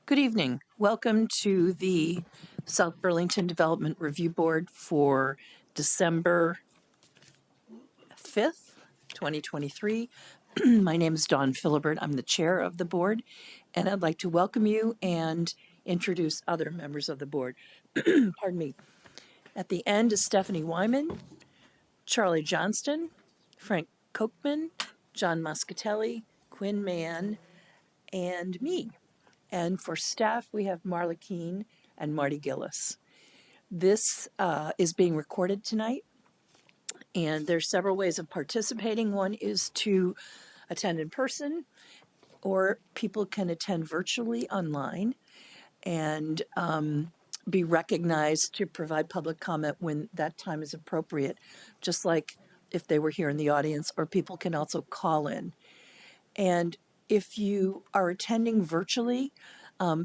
Good evening. Welcome to the South Burlington Development Review Board for December 5th, 2023. My name is Dawn Philibert. I'm the chair of the board, and I'd like to welcome you and introduce other members of the board. Pardon me. At the end is Stephanie Wyman, Charlie Johnston, Frank Kochman, John Muscatelli, Quinn Mann, and me. And for staff, we have Marla Keene and Marty Gillis. This is being recorded tonight, and there's several ways of participating. One is to attend in person, or people can attend virtually online and be recognized to provide public comment when that time is appropriate, just like if they were here in the audience, or people can also call in. And if you are attending virtually,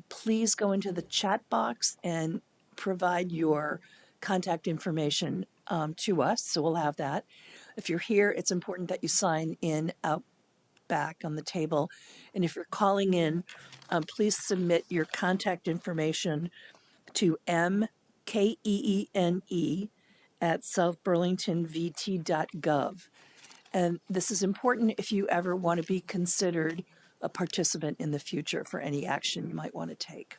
please go into the chat box and provide your contact information to us, so we'll have that. If you're here, it's important that you sign in out back on the table. And if you're calling in, please submit your contact information to mkeene@southburlingtonvt.gov. And this is important if you ever want to be considered a participant in the future for any action you might want to take.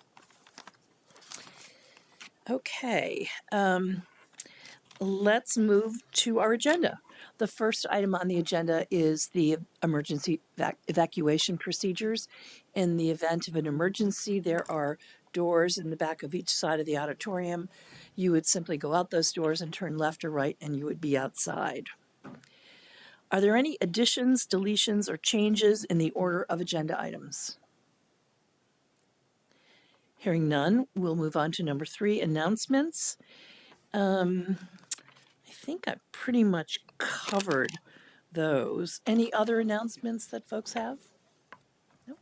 Okay, let's move to our agenda. The first item on the agenda is the emergency evacuation procedures. In the event of an emergency, there are doors in the back of each side of the auditorium. You would simply go out those doors and turn left or right, and you would be outside. Are there any additions, deletions, or changes in the order of agenda items? Hearing none, we'll move on to number 3, announcements. I think I pretty much covered those. Any other announcements that folks have? No?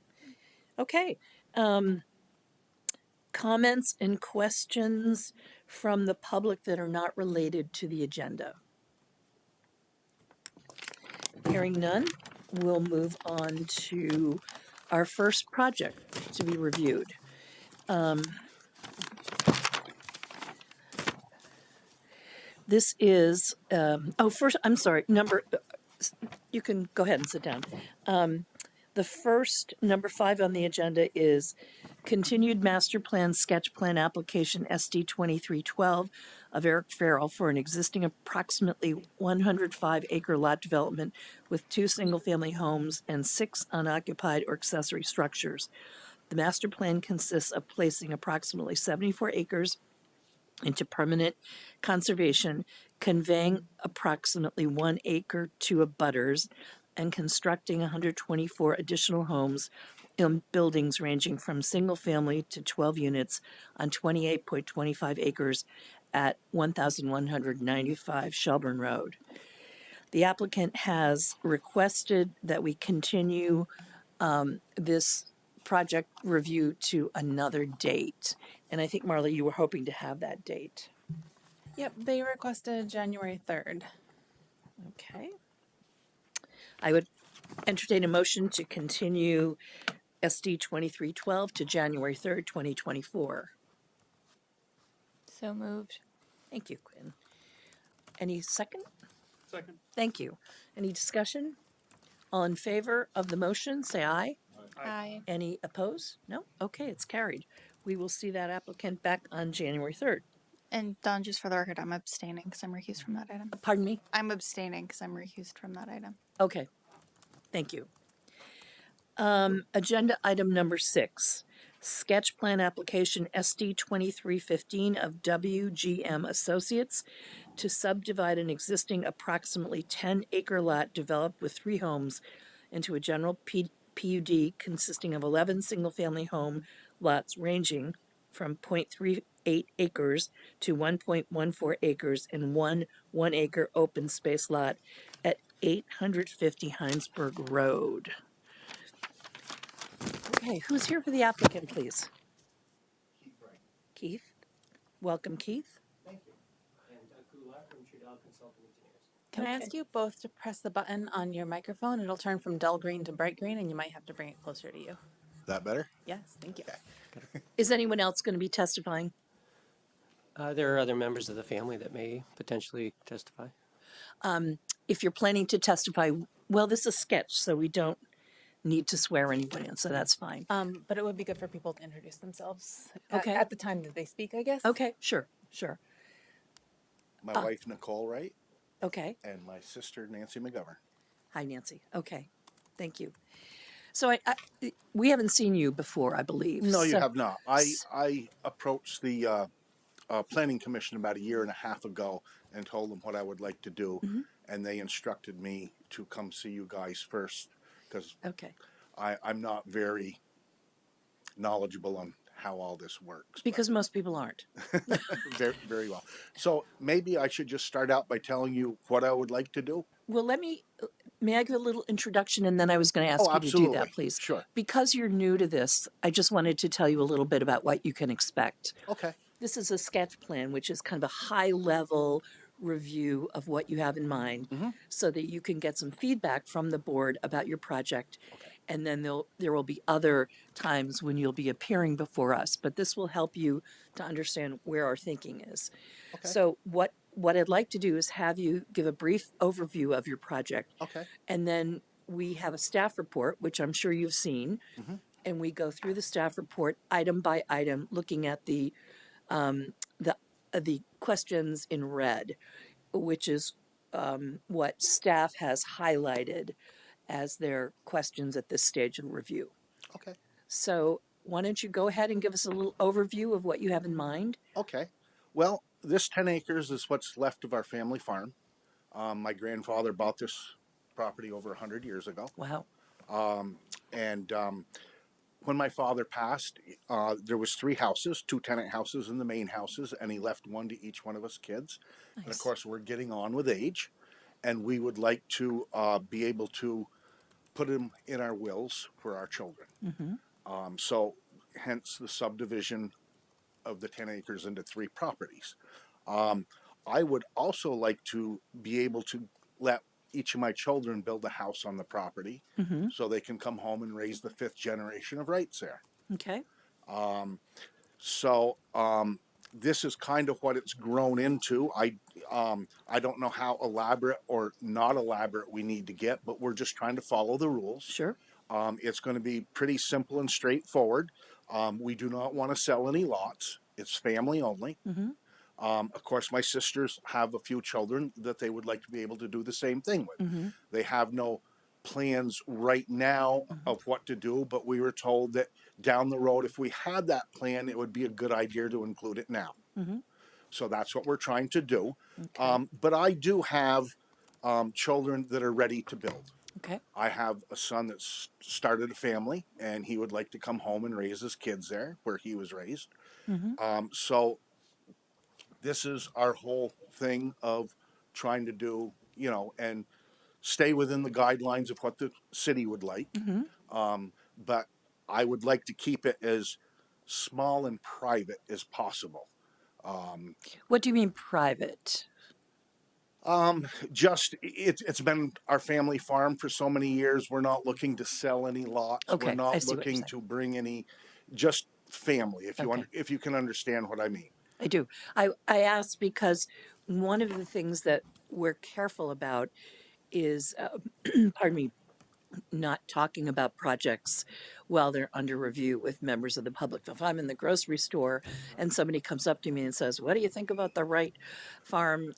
Okay. Comments and questions from the public that are not related to the agenda? Hearing none, we'll move on to our first project to be reviewed. This is, first, I'm sorry, you can go ahead and sit down. The first, number 5 on the agenda is continued master plan sketch plan application SD 2312 of Eric Farrell for an existing approximately 105 acre lot development with 2 single family homes and 6 unoccupied or accessory structures. The master plan consists of placing approximately 74 acres into permanent conservation, conveying approximately 1 acre to abutters, and constructing 124 additional homes in buildings ranging from single family to 12 units on 28.25 acres at 1195 Shelburne Road. The applicant has requested that we continue this project review to another date. And I think, Marla, you were hoping to have that date. Yep, they requested January 3rd. Okay. I would entertain a motion to continue SD 2312 to January 3rd, 2024. So moved. Thank you, Quinn. Any second? Second. Thank you. Any discussion? All in favor of the motion, say aye. Aye. Any opposed? No? Okay, it's carried. We will see that applicant back on January 3rd. And Don, just for the record, I'm abstaining because I'm recused from that item. Pardon me? I'm abstaining because I'm recused from that item. Okay, thank you. Agenda item number 6, sketch plan application SD 2315 of WGM Associates to subdivide an existing approximately 10 acre lot developed with 3 homes into a general PUD consisting of 11 single family home lots ranging from 0.38 acres to 1.14 acres and 1 acre open space lot at 850 Hinesburg Rd. Okay, who's here for the applicant, please? Keith. Welcome, Keith. Thank you. And Gula from Trudell Consulting Engineers. Can I ask you both to press the button on your microphone? It'll turn from dull green to bright green, and you might have to bring it closer to you. That better? Yes, thank you. Is anyone else going to be testifying? There are other members of the family that may potentially testify. If you're planning to testify, well, this is a sketch, so we don't need to swear anyone in, so that's fine. But it would be good for people to introduce themselves Okay. at the time that they speak, I guess. Okay, sure, sure. My wife, Nicole Wright, Okay. and my sister, Nancy McGovern. Hi, Nancy. Okay, thank you. So we haven't seen you before, I believe. No, you so- have not. I approached the Planning Commission about a year and a half ago and told them what I would like to do, and they instructed me to come see you guys first because Okay, I'm not very knowledgeable on how all this works. because most people aren't. Very, very well. So maybe I should just start out by telling you what I would like to do. Well, may I give a little introduction and then I was going to ask Oh, you to do absolutely. that, please? Sure. Because you're new to this, I just wanted to tell you a little bit about what you can expect. Okay. This is a sketch plan, which is kind of a high level review of what you have in mind so that you can get some feedback from the board about your project. And then there will be other times when you'll be appearing before us, but this will help you to understand where our thinking is. Okay. So what I'd like to do is have you give a brief overview of your project. Okay. And then we have a staff report, which I'm sure you've seen. And we go through the staff report item by item, looking at the questions in red, which is what staff has highlighted as their questions at this stage in review. Okay. So why don't you go ahead and give us a little overview of what you have in mind? Okay. Well, this 10 acres is what's left of our family farm. My grandfather bought this property over 100 years ago. Wow. And when my father passed, there was 3 houses, 2 tenant houses and the main houses, and he left one to each one of us kids. And of Nice. course, we're getting on with age, and we would like to be able to put them in our wills for our children. So hence the subdivision of the 10 acres into 3 properties. I would also like to be able to let each of my children build a house on the property so they can come home and raise the 5th generation of rights there. Okay. So this is kind of what it's grown into. I don't know how elaborate or not elaborate we need to get, but we're just trying to follow the rules. Sure. It's going to be pretty simple and straightforward. We do not want to sell any lots. It's family only. Of course, my sisters have a few children that they would like to be able to do the same thing with. They have no plans right now of what to do, but we were told that down the road, if we had that plan, it would be a good idea to include it now. So that's what we're trying to do. Okay. But I do have children that are ready to build. Okay. I have a son that's started a family, and he would like to come home and raise his kids there where he was raised. So this is our whole thing of trying to do, and stay within the guidelines of what the city would like. But I would like to keep it as small and private as possible. What do you mean private? Just it's been our family farm for so many years. We're not looking to sell any lots. Okay, We're I not see what you're looking saying. to bring any, just family. Okay. If you can understand what I mean. I do. I asked because one of the things that we're careful about is, pardon me, not talking about projects while they're under review with members of the public. If I'm in the grocery store and somebody comes up to me and says, "What do you think about the Wright Farm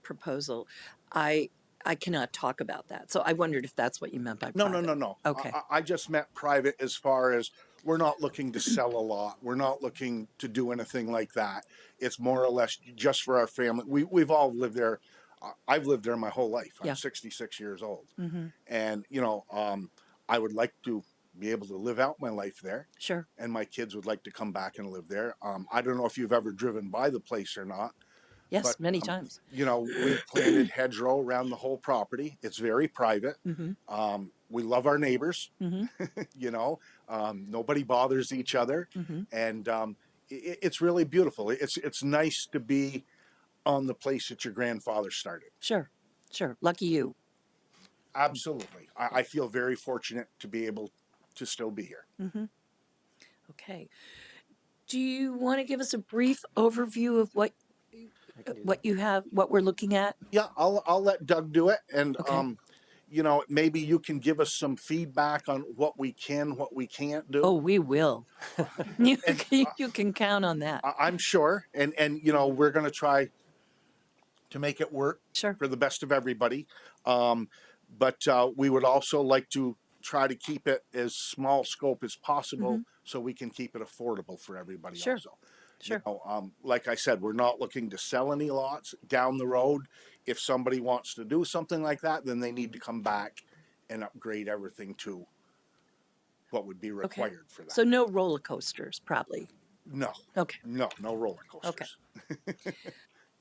proposal?" I cannot talk about that. So I wondered if that's what you meant by private. No. Okay. I just meant private as far as we're not looking to sell a lot. We're not looking to do anything like that. It's more or less just for our family. We've all lived there. I've lived there my whole life. I'm Yeah. 66 years old. And, I would like to be able to live out my life there. Sure. And my kids would like to come back and live there. I don't know if you've ever driven by the place or not. Yes, But, many times. We've planted hedgerow around the whole property. It's very private. We love our neighbors. Nobody bothers each other, and it's really beautiful. It's nice to be on the place that your grandfather started. Sure. Lucky you. Absolutely, I feel very fortunate to be able to still be here. Okay. Do you want to give us a brief overview of what you have, what we're looking at? Yeah, I'll let Doug do it, and Okay. maybe you can give us some feedback on what we can, what we can't do. Oh, we will. And You can count on that. I'm sure, and we're going to try to make it work Sure. for the best of everybody. But we would also like to try to keep it as small scope as possible so we can keep it affordable for everybody. Sure. Also. Sure. Like I said, we're not looking to sell any lots down the road. If somebody wants to do something like that, then they need to come back and upgrade everything to what would be required for that. So no roller coasters, probably. No. Okay. No roller coasters. Okay.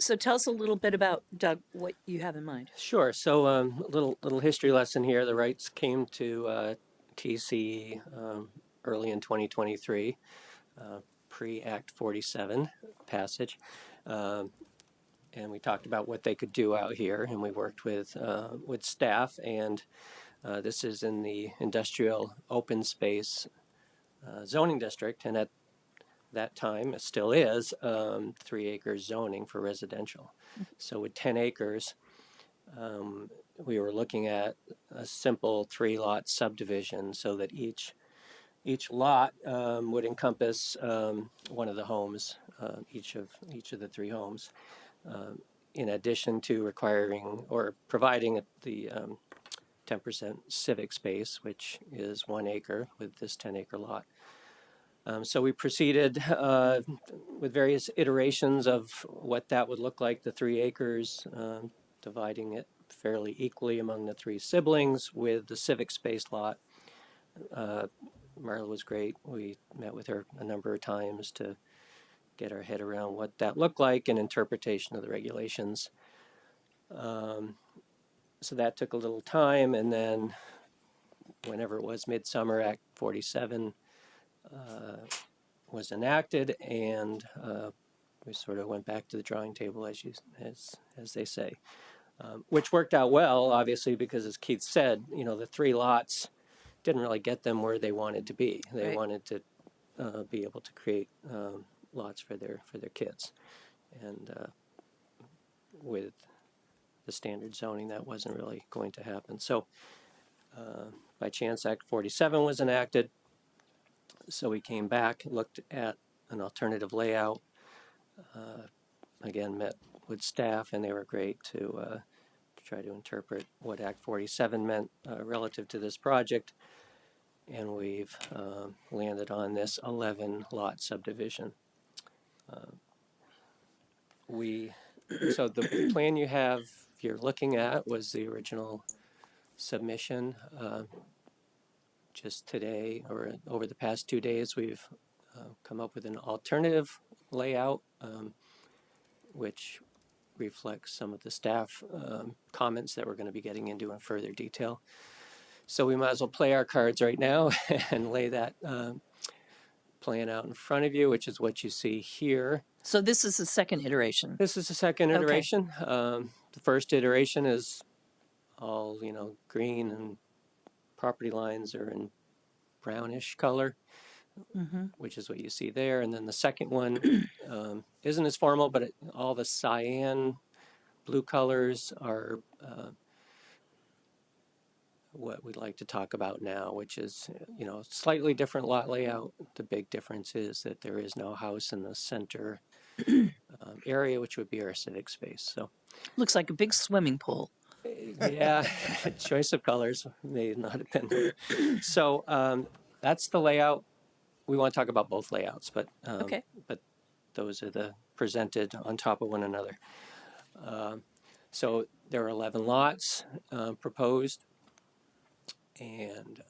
So tell us a little bit about, Doug, what you have in mind. Sure. So a little history lesson here. The rights came to TC early in 2023, pre-Act 47 passage. And we talked about what they could do out here, and we worked with staff. And this is in the industrial open space zoning district, and at that time, it still is 3 acres zoning for residential. So with 10 acres, we were looking at a simple 3-lot subdivision so that each lot would encompass one of the homes, each of the 3 homes, in addition to requiring or providing the 10% civic space, which is 1 acre with this 10-acre lot. So we proceeded with various iterations of what that would look like, the 3 acres, dividing it fairly equally among the 3 siblings with the civic space lot. Marla was great. We met with her a number of times to get our head around what that looked like and interpretation of the regulations. So that took a little time, and then whenever it was midsummer, Act 47 was enacted, and we sort of went back to the drawing table, as they say, which worked out well, obviously, because as Keith said, the 3 lots didn't really get them where they wanted to be. They Right. wanted to be able to create lots for their kids, and with the standard zoning, that wasn't really going to happen. So, by chance, Act 47 was enacted. So we came back, looked at an alternative layout, again, met with staff, and they were great to try to interpret what Act 47 meant relative to this project. And we've landed on this 11-lot subdivision. So the plan you're looking at was the original submission. Just today, or over the past 2 days, we've come up with an alternative layout, which reflects some of the staff comments that we're going to be getting into in further detail. So we might as well play our cards right now and lay that plan out in front of you, which is what you see here. So this is the second iteration. This is the second Okay. iteration. The first iteration is all, green, and property lines are in brownish color, which is what you see there. And then the second one isn't as formal, but all the cyan blue colors are what we'd like to talk about now, which is, slightly different lot layout. The big difference is that there is no house in the center area, which would be our civic space. So Looks like a big swimming pool. yeah, choice of colors may not have been. So that's the layout. We want to talk about both layouts, but Okay. but those are the presented on top of one another. So there are 11 lots proposed, and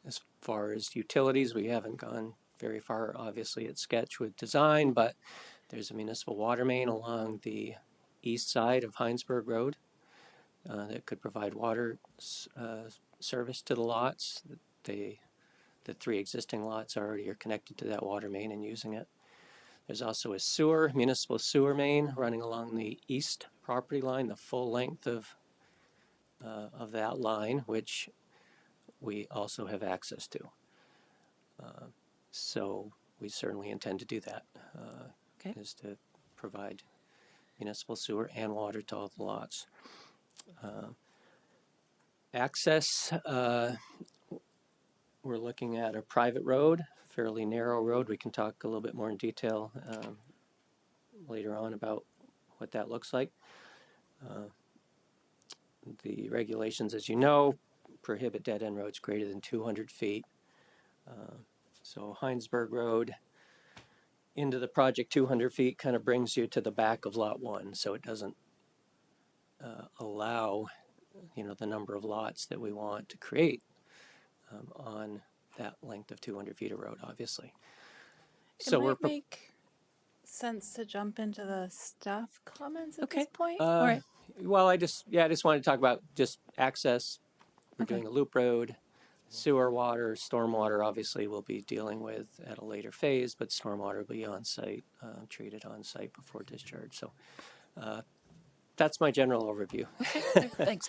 as far as utilities, we haven't gone very far. Obviously, it's sketch with design, but there's a municipal water main along the east side of Hinesburg Rd. That could provide water service to the lots. The 3 existing lots already are connected to that water main and using it. There's also a municipal sewer main running along the east property line, the full length of that line, which we also have access to. So we certainly intend to do that, Okay. is to provide municipal sewer and water to all the lots. Access, we're looking at a private road, fairly narrow road. We can talk a little bit more in detail later on about what that looks like. The regulations, as you know, prohibit dead-end roads greater than 200 feet. So Hinesburg Road into the project 200 feet kind of brings you to the back of lot one, so it doesn't allow, the number of lots that we want to create on that length of 200 feet of road, obviously. It might make sense to jump into the staff comments at Okay. this point. All right. Well, I just wanted to talk about just access. We're doing a loop road, sewer, water, stormwater. Obviously, we'll be dealing with at a later phase, but stormwater will be on site, treated on site before discharge. So that's my general overview. Thanks.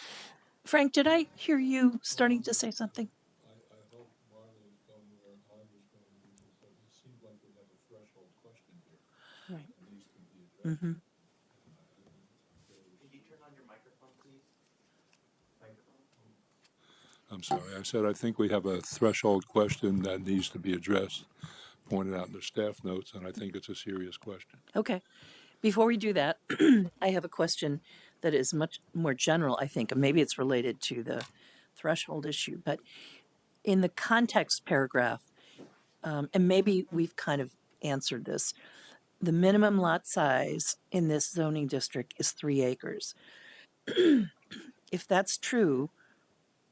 Frank, did I hear you starting to say something? I hope Marley is going where I was going, because it seems like we have a threshold question here. Right. That needs to be addressed. Mm-hmm. Could you turn on your microphone, please? Microphone. I'm sorry, I said I think we have a threshold question that needs to be addressed, pointed out in the staff notes, and I think it's a serious question. Okay. Before we do that, I have a question that is much more general, I think, and maybe it's related to the threshold issue, but in the context paragraph, and maybe we've kind of answered this, the minimum lot size in this zoning district is 3 acres. If that's true,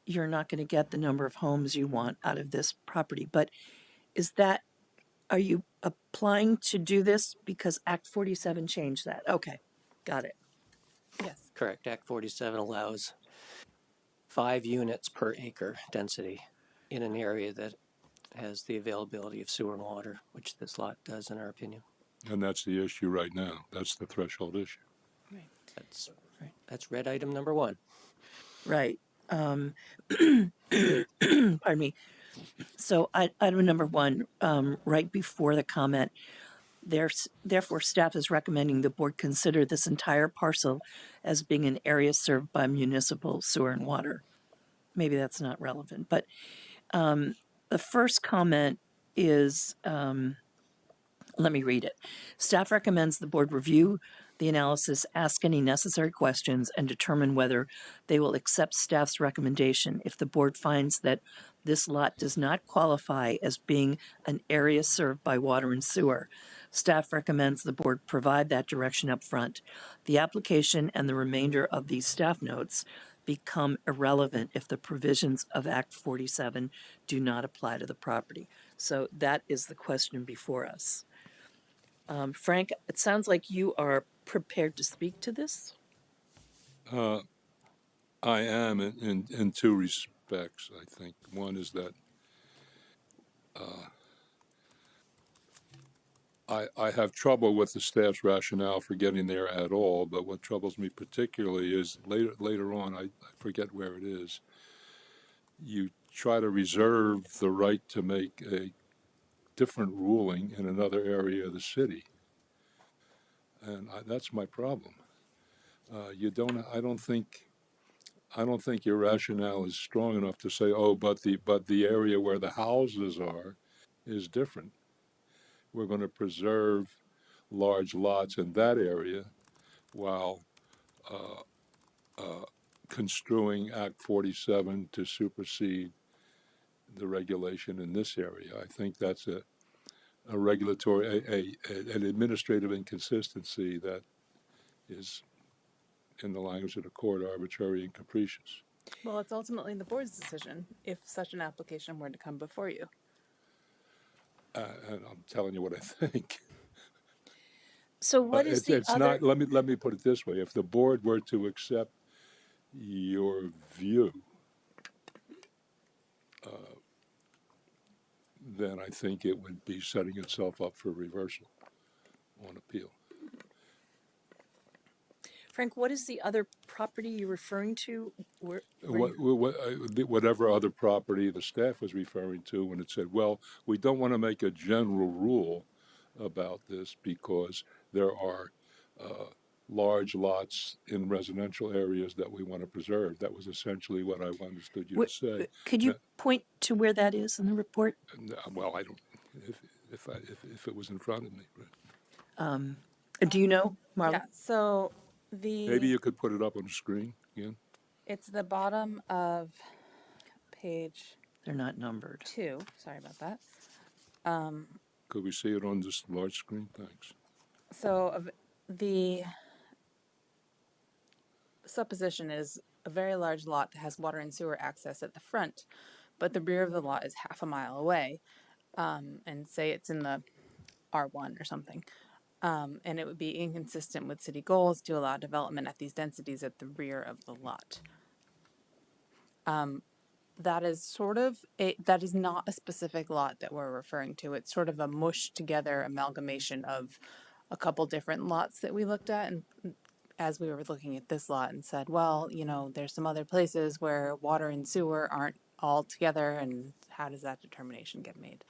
you're not going to get the number of homes you want out of this property. But are you applying to do this because Act 47 changed that? Okay, got it. Yes. Correct. Act 47 allows 5 units per acre density in an area that has the availability of sewer and water, which this lot does, in our opinion. And that's the issue right now. That's the threshold issue. Right. That's red item number 1. Right. Pardon me. So item number 1, right before the comment, therefore staff is recommending the board consider this entire parcel as being an area served by municipal sewer and water. Maybe that's not relevant, but the first comment is, let me read it. Staff recommends the board review the analysis, ask any necessary questions, and determine whether they will accept staff's recommendation if the board finds that this lot does not qualify as being an area served by water and sewer. Staff recommends the board provide that direction up front. The application and the remainder of these staff notes become irrelevant if the provisions of Act 47 do not apply to the property. So that is the question before us. Frank, it sounds like you are prepared to speak to this. I am in 2 respects, I think. One is that I have trouble with the staff's rationale for getting there at all, but what troubles me particularly is later on, I forget where it is, you try to reserve the right to make a different ruling in another area of the city. And that's my problem. I don't think your rationale is strong enough to say, oh, but the area where the houses are is different. We're going to preserve large lots in that area while construing Act 47 to supersede the regulation in this area. I think that's a regulatory, an administrative inconsistency that is, in the language of the court, arbitrary and capricious. Well, it's ultimately the board's decision if such an application were to come before you. And I'm telling you what I think. So what is the It's other? not. Let me put it this way: if the board were to accept your view, then I think it would be setting itself up for reversal on appeal. Frank, what is the other property you're referring to? Where Whatever other property the staff was referring to when it said, well, we don't want to make a general rule about this because there are large lots in residential areas that we want to preserve. That was essentially what I understood you to say. could you point to where that is in the report? Well, I don't, if it was in front of me. But Do you know, Marla? Yeah, so maybe you could put it up on the screen again. it's the bottom of page They're not numbered. 2. Sorry about that. Could we see it on this large screen? Thanks. So the supposition is a very large lot that has water and sewer access at the front, but the rear of the lot is half a mile away, and say it's in the R1 or something. And it would be inconsistent with city goals to allow development at these densities at the rear of the lot. That is that is not a specific lot that we're referring to. It's sort of a mushed together amalgamation of a couple different lots that we looked at, and as we were looking at this lot and said, well, there's some other places where water and sewer aren't all together, and how does that determination get made?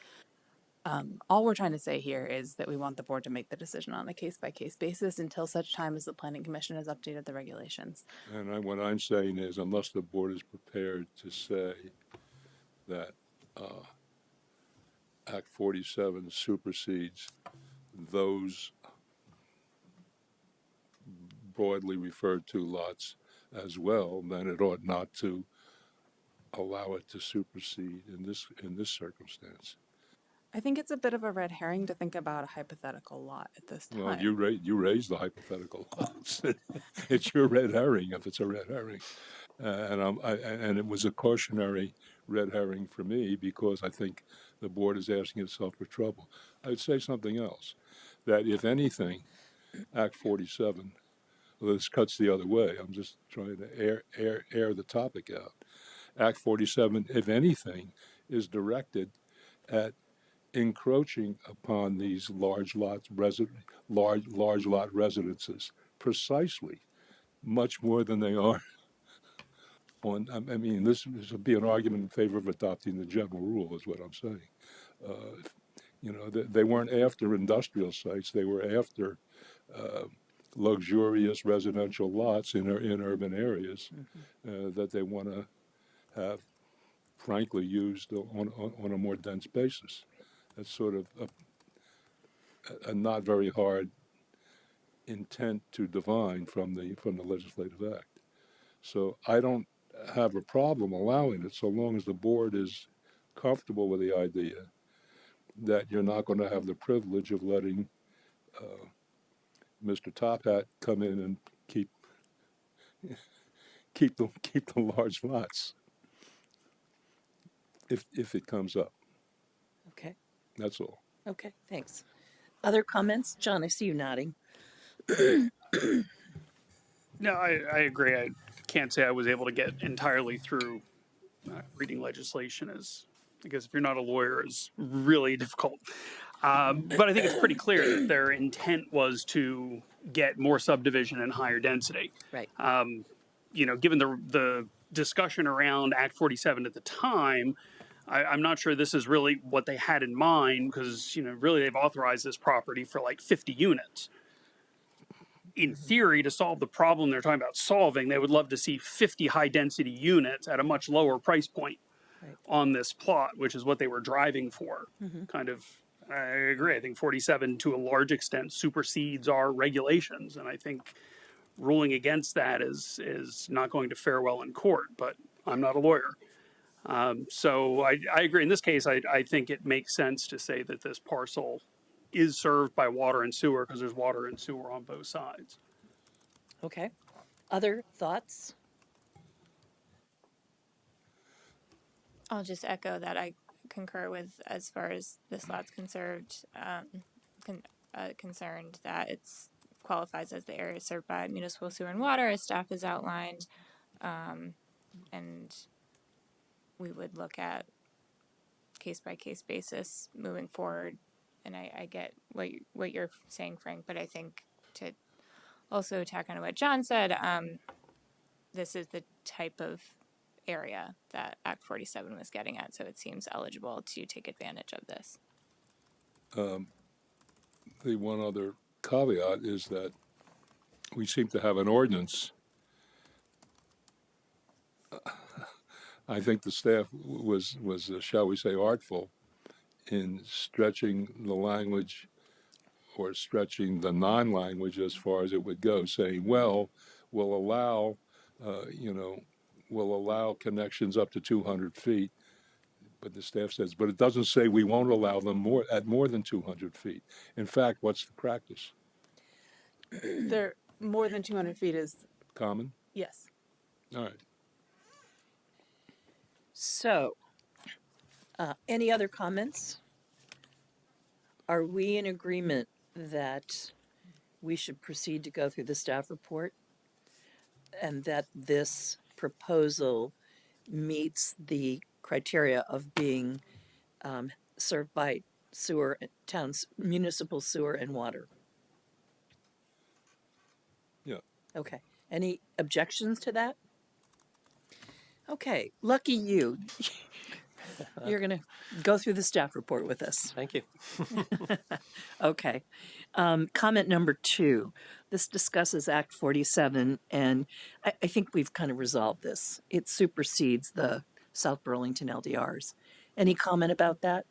All we're trying to say here is that we want the board to make the decision on a case-by-case basis until such time as the Planning Commission has updated the regulations. And what I'm saying is, unless the board is prepared to say that Act 47 supersedes those broadly referred to lots as well, then it ought not to allow it to supersede in this circumstance. I think it's a bit of a red herring to think about a hypothetical lot at this time. Well, you raised the hypothetical lots. It's your red herring if it's a red herring, and it was a cautionary red herring for me because I think the board is asking itself for trouble. I'd say something else, that if anything, Act 47. Well, this cuts the other way. I'm just trying to air the topic out. Act 47, if anything, is directed at encroaching upon these large lot residences precisely, much more than they are on. I mean, this would be an argument in favor of adopting the general rule, is what I'm saying. They weren't after industrial sites; they were after luxurious residential lots in urban areas that they want to have, frankly, used on a more dense basis. That's sort of a not very hard intent to divine from the legislative act. So I don't have a problem allowing it so long as the board is comfortable with the idea that you're not going to have the privilege of letting Mr. Top Hat come in and keep the large lots if it comes up. Okay. That's all. Okay, thanks. Other comments? John, I see you nodding. No, I agree. I can't say I was able to get entirely through reading legislation, because if you're not a lawyer, is really difficult. But I think it's pretty clear that their intent was to get more subdivision and higher density. Right. Given the discussion around Act 47 at the time, I'm not sure this is really what they had in mind, because, really they've authorized this property for like 50 units. In theory, to solve the problem they're talking about solving, they would love to see 50 high-density units at a much lower price point on this plot, which is what they were driving for. Kind of, I agree. I think 47, to a large extent, supersedes our regulations, and I think ruling against that is not going to fare well in court, but I'm not a lawyer. So I agree. In this case, I think it makes sense to say that this parcel is served by water and sewer, because there's water and sewer on both sides. Okay. Other thoughts? I'll just echo that I concur with, as far as this lot's concerned, that it's qualifies as the area served by municipal sewer and water, as staff has outlined, and we would look at case-by-case basis moving forward. And I get what you're saying, Frank, but I think to also tack on to what John said, this is the type of area that Act 47 was getting at, so it seems eligible to take advantage of this. The one other caveat is that we seem to have an ordinance. I think the staff was shall we say, artful in stretching the language or stretching the non-language as far as it would go, saying, well, we'll allow, we'll allow connections up to 200 feet. But the staff says, but it doesn't say we won't allow them more than 200 feet. In fact, what's the practice? They're more than 200 feet is, Common? yes. All right. So, any other comments? Are we in agreement that we should proceed to go through the staff report and that this proposal meets the criteria of being served by sewer, town's municipal sewer and water? Yeah. Okay. Any objections to that? Okay, lucky you. You're going to go through the staff report with us. Thank you. Okay. Comment number 2. This discusses Act 47, and I think we've kind of resolved this. It supersedes the South Burlington LDRs. Any comment about that?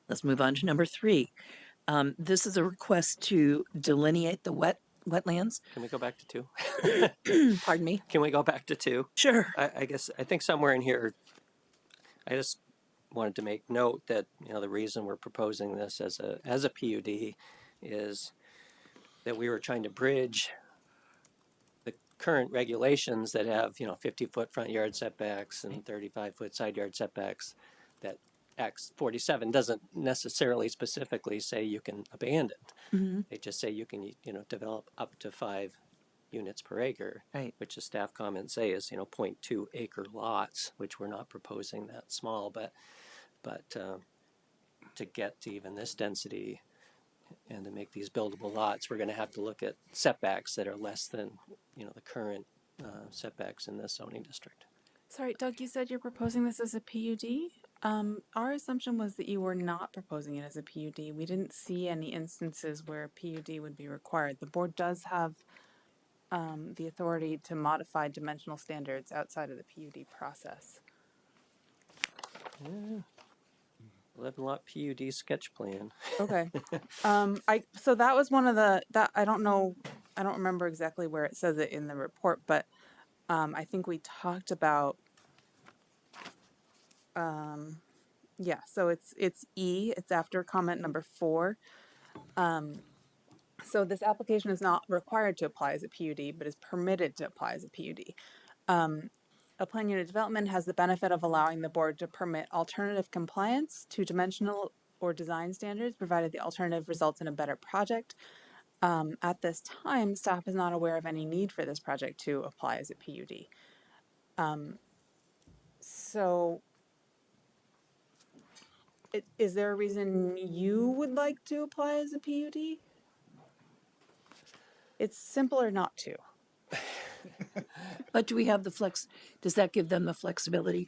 Let's move on to number 3. This is a request to delineate the wetlands. Can we go back to 2? Pardon me? Can we go back to 2? Sure. I guess, I think somewhere in here, I just wanted to make note that, the reason we're proposing this as a PUD is that we were trying to bridge the current regulations that have, 50-foot front yard setbacks and 35-foot side yard setbacks, that Act 47 doesn't necessarily specifically say you can abandon. Mm-hmm. They just say you can, develop up to 5 units per acre, Right. which the staff comments say is, 0.2 acre lots, which we're not proposing that small, but to get to even this density and to make these buildable lots, we're going to have to look at setbacks that are less than, the current setbacks in this zoning district. Sorry, Doug, you said you're proposing this as a PUD? Our assumption was that you were not proposing it as a PUD. We didn't see any instances where a PUD would be required. The board does have the authority to modify dimensional standards outside of the PUD process. 11-lot PUD sketch plan. Okay. So that was one of that I don't remember exactly where it says it in the report, but I think we talked about so it's E, it's after comment number 4. So this application is not required to apply as a PUD, but is permitted to apply as a PUD. A plan unit development has the benefit of allowing the board to permit alternative compliance to dimensional or design standards, provided the alternative results in a better project. At this time, staff is not aware of any need for this project to apply as a PUD. So, is there a reason you would like to apply as a PUD? It's simpler not to. But do we have does that give them the flexibility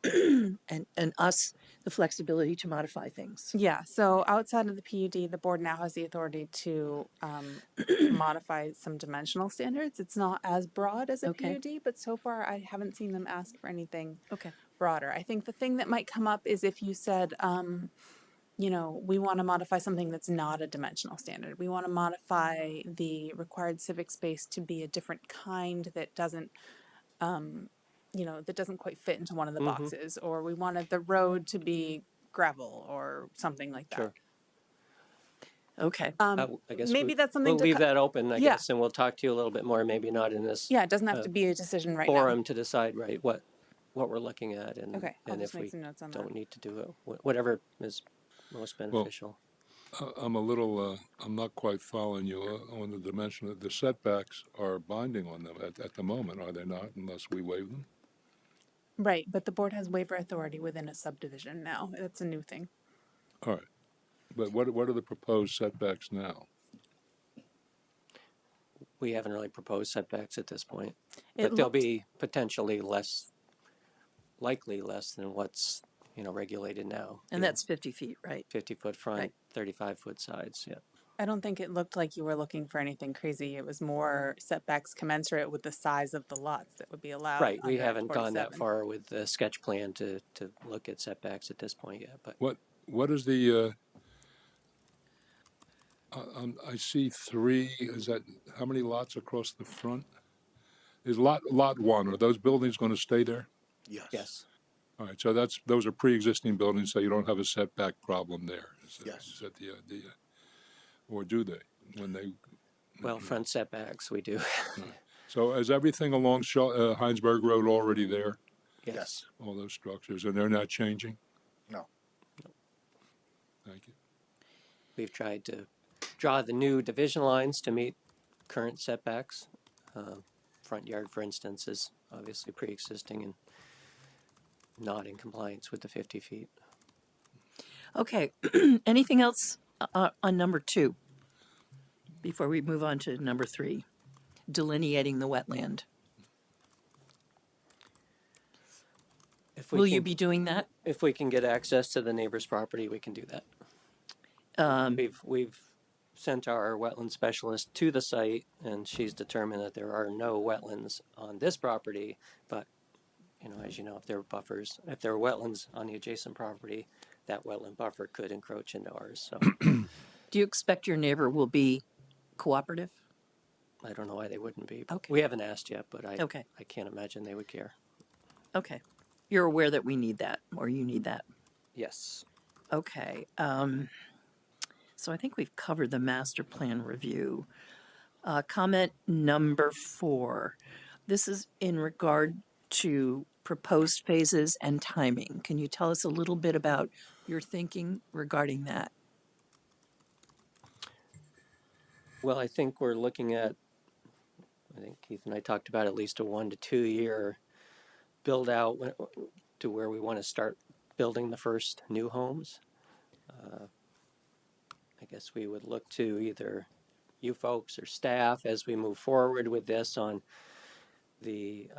and us the flexibility to modify things? Yeah, so outside of the PUD, the board now has the authority to modify some dimensional standards. It's not as broad as a Okay. PUD, but so far I haven't seen them ask for anything Okay. broader. I think the thing that might come up is if you said, we want to modify something that's not a dimensional standard. We want to modify the required civic space to be a different kind that doesn't, that doesn't quite fit into one of the boxes, or we wanted the road to be gravel or something like that. Sure. Okay. I guess Maybe that's something we'll to leave that open, I Yeah. guess, and we'll talk to you a little bit more, maybe not in this Yeah, it doesn't have to be a decision right forum to decide, right, what we're looking at, and, Okay, I'll and just if make we some notes on don't that. need to do it, whatever is most beneficial. I'm a little, I'm not quite following you on the dimension. The setbacks are binding on them at the moment, are they not, unless we waive them? Right, but the board has waiver authority within a subdivision now. That's a new thing. All right. But what are the proposed setbacks now? we haven't really proposed setbacks at this point. It But they'll looked- be potentially likely less than what's, regulated now. And that's 50 feet, right? 50-foot front, Right. 35-foot sides, yeah. I don't think it looked like you were looking for anything crazy. It was more setbacks commensurate with the size of the lots that would be allowed. Right, we under haven't gone that 47. far with the sketch plan to look at setbacks at this point yet, but What is the, I see 3, is that, how many lots across the front? Is lot 1, are those buildings going to stay there? Yes. yes. All right, so those are pre-existing buildings, so you don't have a setback problem there. Yes. Is that the idea? Or do they, when they, Well, front setbacks, we do. so is everything along Hinesburg Road already there? Yes. All those structures, and they're not changing? No. Thank you. We've tried to draw the new division lines to meet current setbacks. Front yard, for instance, is obviously pre-existing and not in compliance with the 50 feet. Okay, anything else on number 2? Before we move on to number 3, delineating the wetland. If we Will can, you be doing that? if we can get access to the neighbor's property, we can do that. We've sent our wetland specialist to the site, and she's determined that there are no wetlands on this property. But as you know, if there are wetlands on the adjacent property, that wetland buffer could encroach into ours. So Do you expect your neighbor will be cooperative? I don't know why they wouldn't be. Okay. We haven't asked yet, but I Okay. can't imagine they would care. Okay. You're aware that we need that, or you need that? Yes. Okay. So I think we've covered the master plan review. Comment number 4. This is in regard to proposed phases and timing. Can you tell us a little bit about your thinking regarding that? Well, I think we're looking at, I think Keith and I talked about at least a 1 to 2 year build out to where we want to start building the first new homes. I guess we would look to either you folks or staff as we move forward with this on the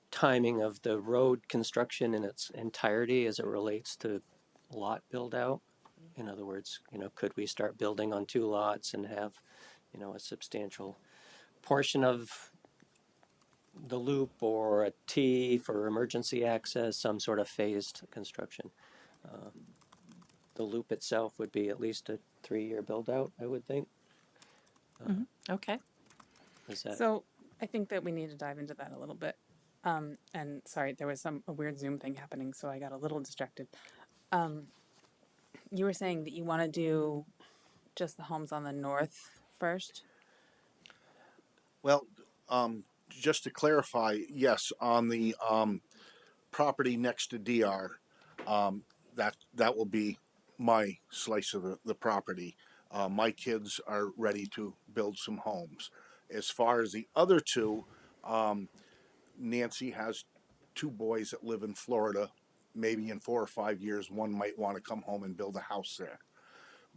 timing of the road construction in its entirety as it relates to lot build out. In other words, could we start building on 2 lots and have, a substantial portion of the loop or a T for emergency access, some sort of phased construction. The loop itself would be at least a 3-year build out, I would think. Okay. Is that So I think that we need to dive into that a little bit. And sorry, there was a weird Zoom thing happening, so I got a little distracted. You were saying that you want to do just the homes on the north first? Well, just to clarify, yes, on the property next to DR, that will be my slice of the property. My kids are ready to build some homes. As far as the other 2, Nancy has 2 boys that live in Florida. Maybe in 4 or 5 years, one might want to come home and build a house there.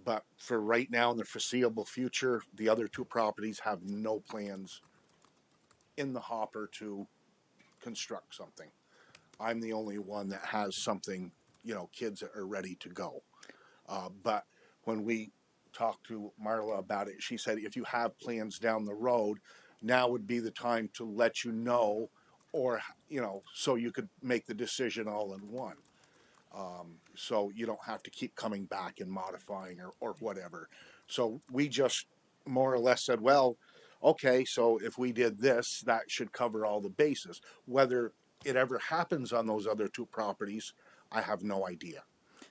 But for right now, in the foreseeable future, the other 2 properties have no plans in the hopper to construct something. I'm the only one that has something, kids that are ready to go. But when we talked to Marla about it, she said, if you have plans down the road, now would be the time to let you know, or, so you could make the decision all in one. So you don't have to keep coming back and modifying or whatever. So we just more or less said, well, okay, so if we did this, that should cover all the bases. Whether it ever happens on those other 2 properties, I have no idea.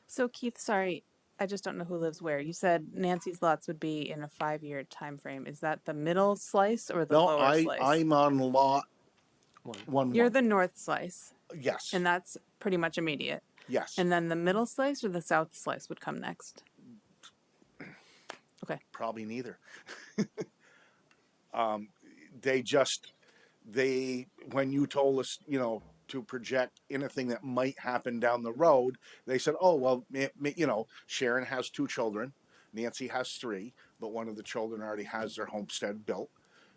So Keith, sorry, I just don't know who lives where. You said Nancy's lots would be in a 5-year time frame. Is that the middle slice or the No, lower slice? I'm on lot one. You're the north slice, Yes. and that's pretty much immediate. Yes. And then the middle slice or the south slice would come next. Okay. Probably neither. When you told us, to project anything that might happen down the road, they said, oh, well, Sharon has 2 children. Nancy has 3, but one of the children already has their homestead built.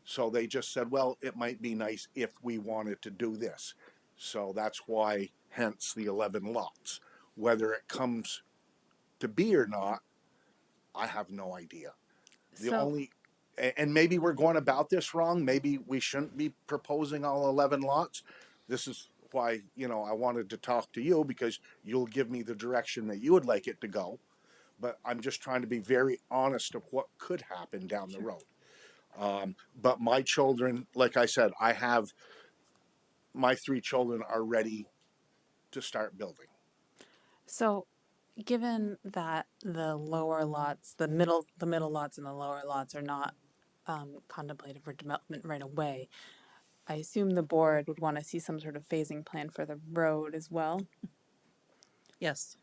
So they just said, well, it might be nice if we wanted to do this. So that's why, hence the 11 lots. Whether it comes to be or not, I have no idea. The So only, and maybe we're going about this wrong. Maybe we shouldn't be proposing all 11 lots. This is why, I wanted to talk to you, because you'll give me the direction that you would like it to go. But I'm just trying to be very honest of what could happen down the road. But my children, like I said, my 3 children are ready to start building. So, given that the lower lots, the middle lots and the lower lots are not contemplated for development right away, I assume the board would want to see some sort of phasing plan for the road as well. Yes,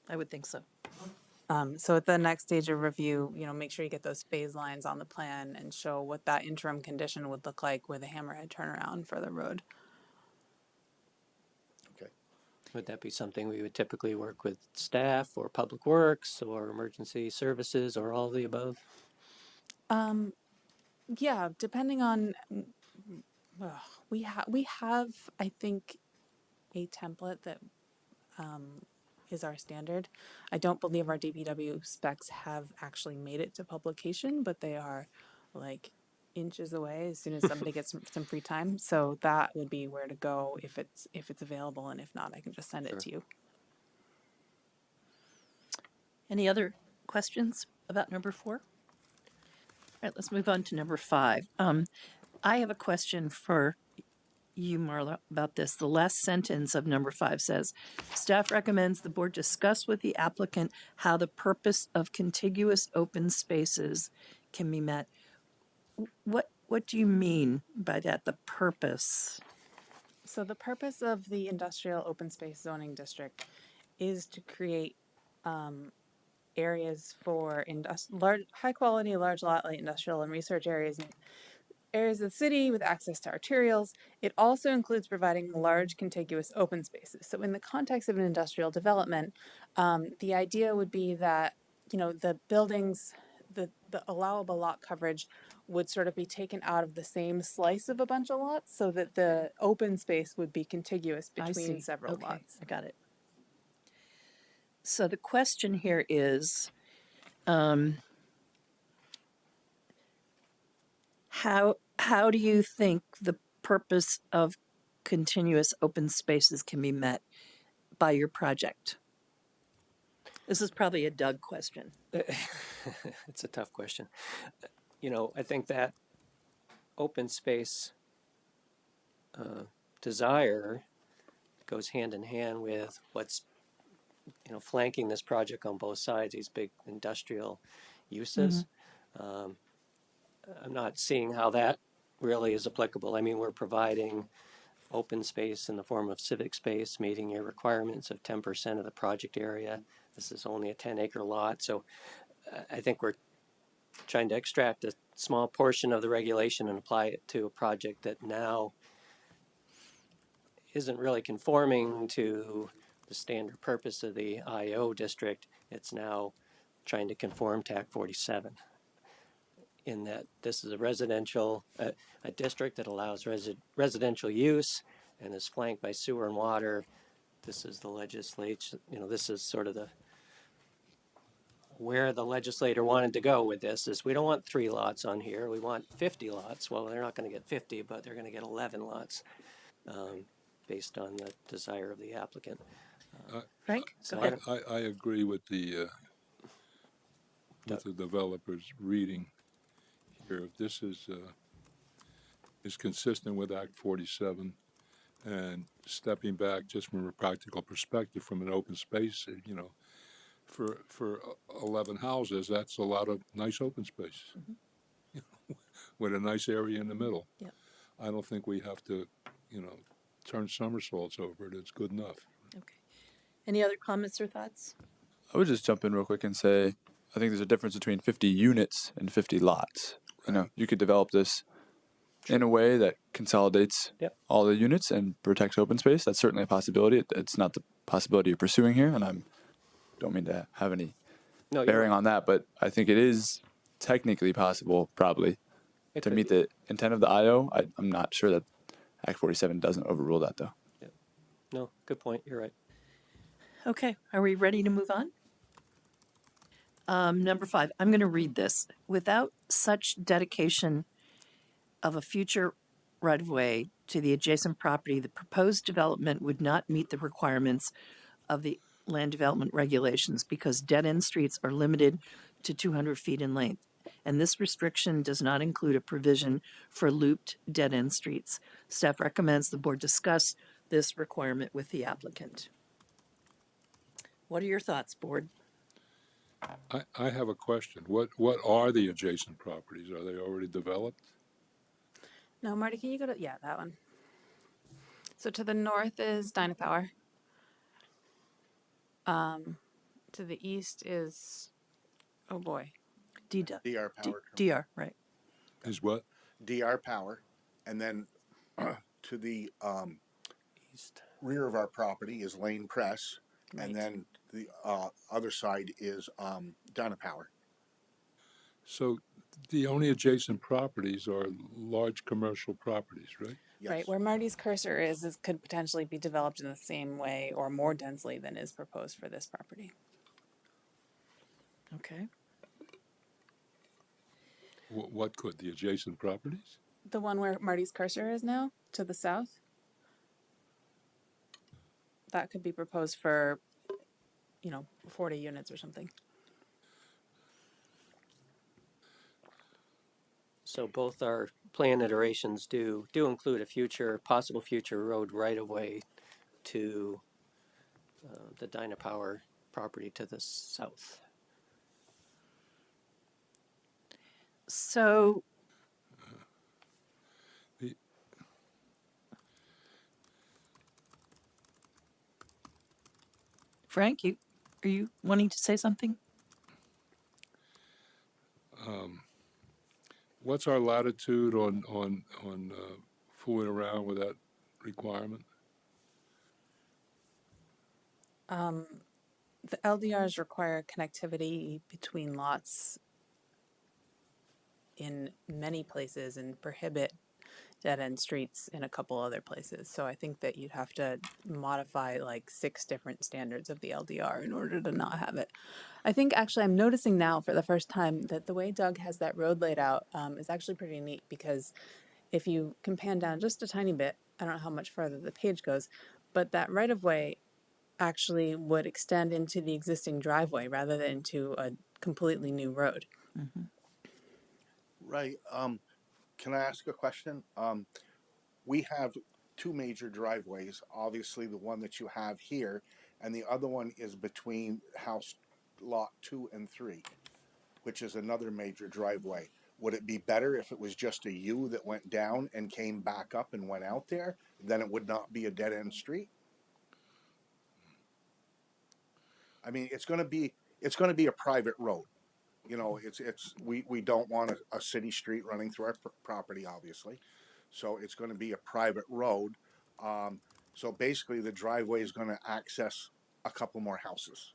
I would think so. So at the next stage of review, make sure you get those phase lines on the plan and show what that interim condition would look like with a hammerhead turnaround for the road. Okay. Would that be something we would typically work with staff or public works or emergency services or all of the above? Yeah, depending on, we have, I think, a template that is our standard. I don't believe our DPW specs have actually made it to publication, but they are like inches away as soon as somebody gets some free time. So that would be where to go if it's available, and if not, I can just send Sure. it to you. Any other questions about number 4? All right, let's move on to number 5. I have a question for you, Marla, about this. The last sentence of number 5 says, staff recommends the board discuss with the applicant how the purpose of contiguous open spaces can be met. What do you mean by that, the purpose? So the purpose of the industrial open space zoning district is to create areas for high quality, large lot light industrial and research areas and areas of the city with access to arterials. It also includes providing large contiguous open spaces. So in the context of an industrial development, the idea would be that, the buildings, the allowable lot coverage would sort of be taken out of the same slice of a bunch of lots, so that the open space would be contiguous I between see. several Okay, lots. I got it. So the question here is, how do you think the purpose of continuous open spaces can be met by your project? This is probably a Doug question. It's a tough question. I think that open space desire goes hand in hand with what's flanking this project on both sides, these big industrial uses. I'm not seeing how that really is applicable. I mean, we're providing open space in the form of civic space, meeting your requirements of 10% of the project area. This is only a 10-acre lot, so I think we're trying to extract a small portion of the regulation and apply it to a project that now isn't really conforming to the standard purpose of the IO district. It's now trying to conform to Act 47, in that this is a residential, a district that allows residential use and is flanked by sewer and water. This is the legislature, this is sort of where the legislator wanted to go with this, is we don't want 3 lots on here, we want 50 lots. Well, they're not going to get 50, but they're going to get 11 lots based on the desire of the applicant. Frank, So go ahead. I agree with the developer's reading here. If this is consistent with Act 47 and stepping back just from a practical perspective from an open space, for 11 houses, that's a lot of nice open space with a nice area in the middle. Yeah. I don't think we have to, turn somersaults over it. It's good enough. Okay. Any other comments or thoughts? I would just jump in real quick and say, I think there's a difference between 50 units and 50 lots. You could develop this in a way that consolidates Yep. all the units and protects open space. That's certainly a possibility. It's not the possibility you're pursuing here, and I don't mean to have any No, bearing on that, but I think it is technically possible, probably, It to could meet be. the intent of the IO. I'm not sure that Act 47 doesn't overrule that though. No, good point. You're right. Okay, are we ready to move on? Number 5, I'm going to read this. Without such dedication of a future right-of-way to the adjacent property, the proposed development would not meet the requirements of the land development regulations because dead-end streets are limited to 200 feet in length. And this restriction does not include a provision for looped dead-end streets. Staff recommends the board discuss this requirement with the applicant. What are your thoughts, board? I have a question. What are the adjacent properties? Are they already developed? No, Marty, can you go to, yeah, that one. So to the north is Dynapower. To the east is, oh boy, DR DR Power. DR, right? Is what? DR Power. And then to the East. rear of our property is Lane Press. Right. And then the other side is Dynapower. So the only adjacent properties are large commercial properties, right? Yes. right, where Marty's cursor is could potentially be developed in the same way or more densely than is proposed for this property. Okay. What could the adjacent properties? The one where Marty's cursor is now, to the south. That could be proposed for, 40 units or something. So both our plan iterations do include a possible future road right of way to the Dynapower property to the south. So The- Frank, are you wanting to say something? What's our latitude on fooling around with that requirement? The LDRs require connectivity between lots in many places and prohibit dead-end streets in a couple other places. So I think that you'd have to modify like 6 different standards of the LDR in order to not have it. I think actually I'm noticing now for the first time that the way Doug has that road laid out is actually pretty neat, because if you can pan down just a tiny bit, I don't know how much further the page goes, but that right-of-way actually would extend into the existing driveway rather than into a completely new road. Right. Can I ask a question? We have 2 major driveways. Obviously, the one that you have here, and the other one is between house lot 2 and 3, which is another major driveway. Would it be better if it was just a U that went down and came back up and went out there? Then it would not be a dead end street. I mean, it's going to be a private road. We don't want a city street running through our property, obviously. So it's going to be a private road. So basically the driveway is going to access a couple more houses.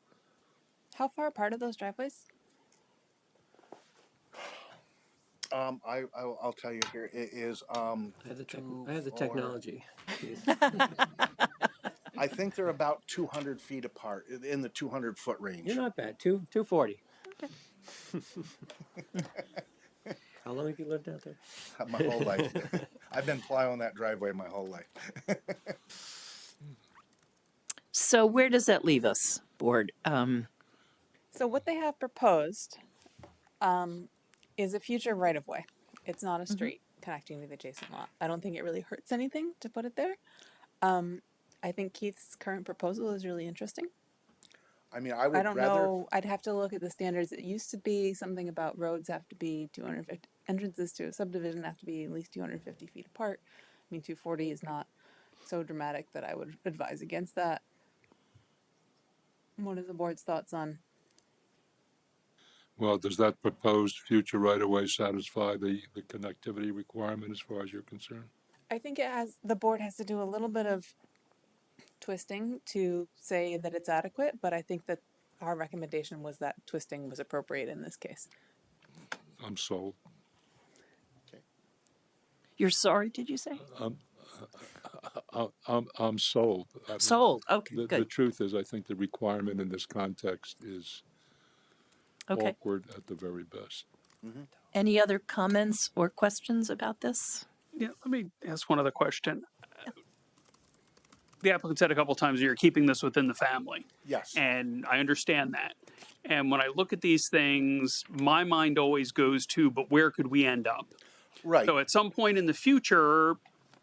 How far apart are those driveways? I'll tell you here. It is, I have the technology. Keith. I think they're about 200 feet apart, in the 200-foot range. You're not bad. 240. How long have you lived out there? My whole life. I've been plowing that driveway my whole life. So where does that leave us, board? So what they have proposed is a future right-of-way. It's not a street connecting to the adjacent lot. I don't think it really hurts anything to put it there. I think Keith's current proposal is really interesting. I mean, I would I don't rather. know. I'd have to look at the standards. It used to be something about roads have to be 250, entrances to a subdivision have to be at least 250 feet apart. I mean, 240 is not so dramatic that I would advise against that. What are the board's thoughts on? Well, does that proposed future right-of-way satisfy the connectivity requirement as far as you're concerned? I think the board has to do a little bit of twisting to say that it's adequate, but I think that our recommendation was that twisting was appropriate in this case. I'm sold. You're sorry, did you say? I'm sold. I mean, Sold. Okay, the good. truth is, I think the requirement in this context is Okay. awkward at the very best. Any other comments or questions about this? Yeah, let me ask one other question. The applicant said a couple times you're keeping this within the family. Yes. And I understand that. And when I look at these things, my mind always goes to, but where could we end up? Right. So at some point in the future,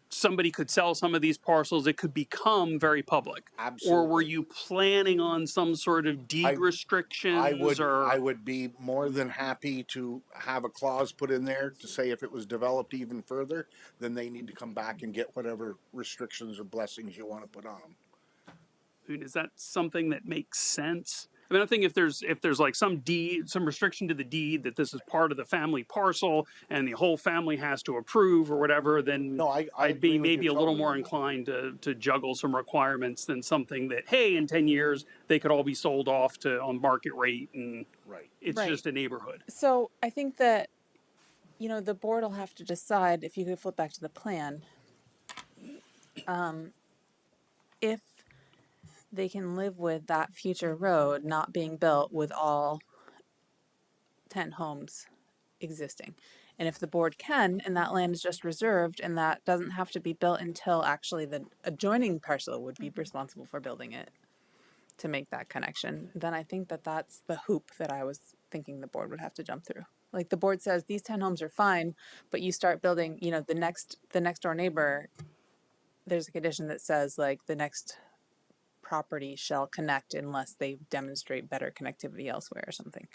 somebody could sell some of these parcels. It could become very public. Absolutely. Or were you planning on some sort of deed restrictions? I would be more than happy to have a clause put in there to say if it was developed even further, then they need to come back and get whatever restrictions or blessings you want to put on them. I mean, is that something that makes sense? I mean, I think if there's like some deed, some restriction to the deed that this is part of the family parcel and the whole family has to approve or whatever, then No, I I'd be agree with maybe you a little totally more on that. inclined to juggle some requirements than something that, hey, in 10 years, they could all be sold off to on market rate and Right. it's Right. just a neighborhood. So I think that, the board will have to decide, if you could flip back to the plan, if they can live with that future road not being built with all 10 homes existing. And if the board can, and that land is just reserved, and that doesn't have to be built until actually the adjoining parcel would be responsible for building it to make that connection, then I think that that's the hoop that I was thinking the board would have to jump through. Like the board says, these 10 homes are fine, but you start building, the next door neighbor, there's a condition that says like the next property shall connect unless they demonstrate better connectivity elsewhere or something.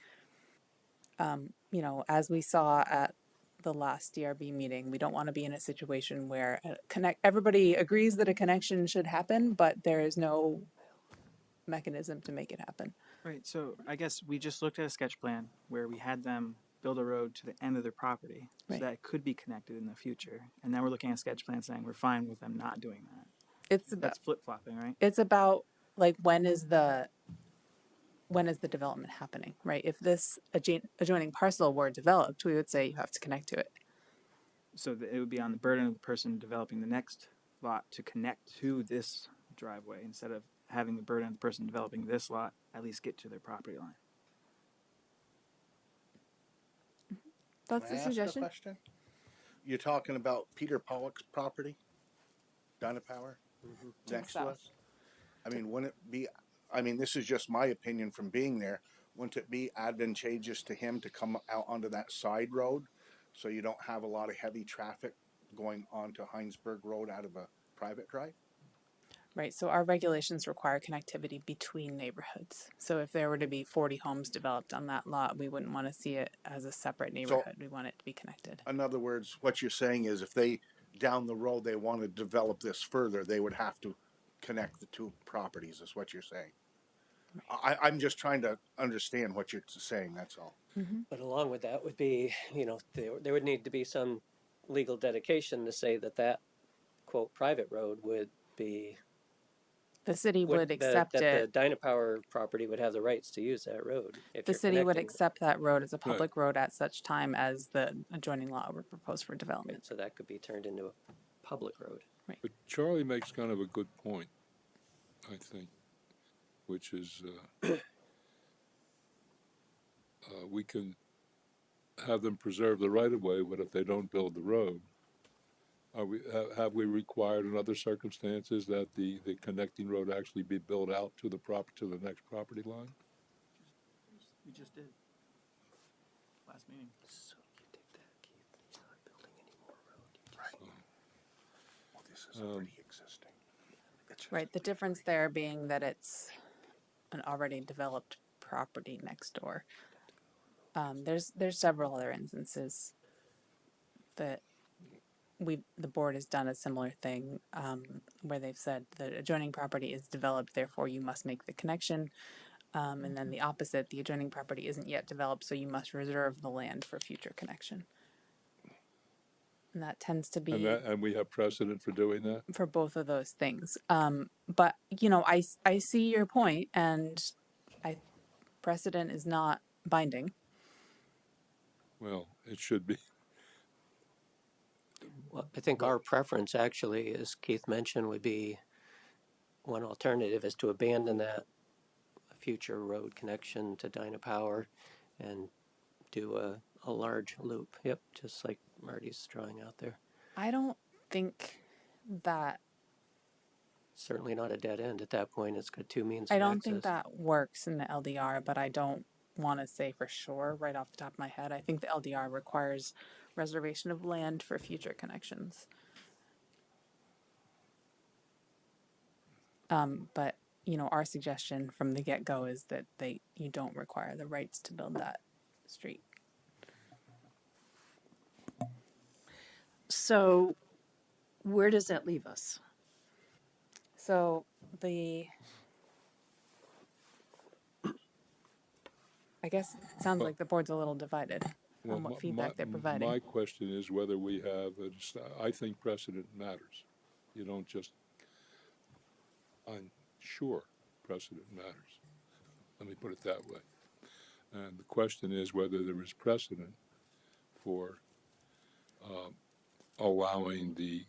As we saw at the last DRB meeting, we don't want to be in a situation where everybody agrees that a connection should happen, but there is no mechanism to make it happen. Right, so I guess we just looked at a sketch plan where we had them build a road to the end of their property, so Right. that it could be connected in the future. And now we're looking at a sketch plan saying we're fine with them not doing that. It's about That's flip-flopping, right? it's about like when is the development happening, right? If this adjoining parcel were developed, we would say you have to connect to it. So it would be on the burden of the person developing the next lot to connect to this driveway instead of having the burden of the person developing this lot at least get to their property line. That's Can I a ask a suggestion. question? You're talking about Peter Pollock's property, Dynapower, next to south. us. I mean, wouldn't it be? I mean, this is just my opinion from being there. Wouldn't it be advantageous to him to come out onto that side road, so you don't have a lot of heavy traffic going onto Hinesburg Road out of a private drive? Right, so our regulations require connectivity between neighborhoods. So if there were to be 40 homes developed on that lot, we wouldn't want to see it as a separate neighborhood. We want it to be connected. In other words, what you're saying is if they, down the road, they want to develop this further, they would have to connect the two properties, is what you're saying. I'm just trying to understand what you're saying, that's all. But along with that would be, there would need to be some legal dedication to say that quote private road would be. The city would accept that it. the Dynapower property would have the rights to use that road. If The you're city would connecting. accept that road as a public road at such time as the adjoining lot were proposed for development. Right, so that could be turned into a public road. But Charlie makes kind of a good point, I think, which is we can have them preserve the right of way, but if they don't build the road, have we required in other circumstances that the connecting road actually be built out to the next property line? We just did. Last meeting. So you take that, Keith, you're not building any more road. Right. Well, this is already existing. Right, the difference there being that it's an already developed property next door. There's several other instances that the board has done a similar thing where they've said the adjoining property is developed, therefore you must make the connection. And then the opposite, the adjoining property isn't yet developed, so you must reserve the land for future connection. And that tends to be And we have precedent for doing that? for both of those things. But I see your point, and precedent is not binding. Well, it should be. Well, I think our preference actually, as Keith mentioned, would be one alternative is to abandon that future road connection to Dynapower and do a large loop. Yep, just like Marty's drawing out there. I don't think that Certainly not a dead end at that point. It's got two means I of don't access. think that works in the LDR, but I don't want to say for sure right off the top of my head. I think the LDR requires reservation of land for future connections. But you know, our suggestion from the get-go is that you don't require the rights to build that street. So where does that leave us? So I guess it sounds like the board's a little divided on what feedback they're providing. My question is whether we have, I think precedent matters. You don't just, I'm sure precedent matters. Let me put it that way. And the question is whether there is precedent for allowing the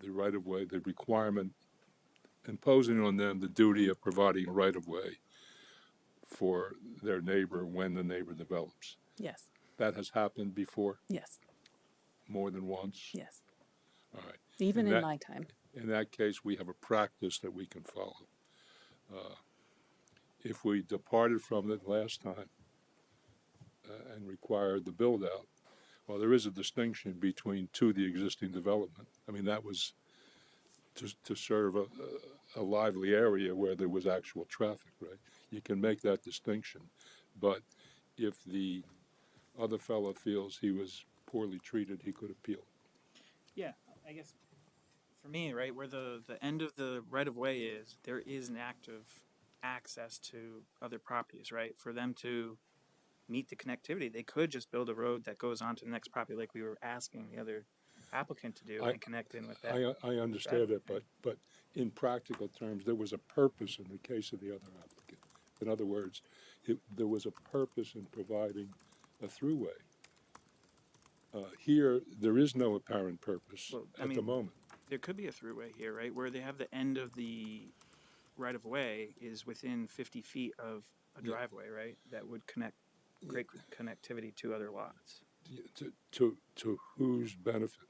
right-of-way, the requirement, imposing on them the duty of providing a right-of-way for their neighbor when the neighbor develops. Yes. That has happened before, Yes. more than once? Yes. All right. Even in my time. In that case, we have a practice that we can follow. If we departed from it last time and required the build-out, well, there is a distinction between the existing development. I mean, that was to serve a lively area where there was actual traffic, right? You can make that distinction. But if the other fellow feels he was poorly treated, he could appeal. Yeah, I guess for me, right, where the end of the right of way is, there is an active access to other properties, right? For them to meet the connectivity, they could just build a road that goes on to the next property, like we were asking the other applicant to do, and connect in with that. I understand that, but in practical terms, there was a purpose in the case of the other applicant. In other words, there was a purpose in providing a throughway. Here, there is no apparent purpose at the moment. There could be a throughway here, right, where they have the end of the right of way is within 50 feet of a driveway, right? That would create connectivity to other lots. To whose benefit?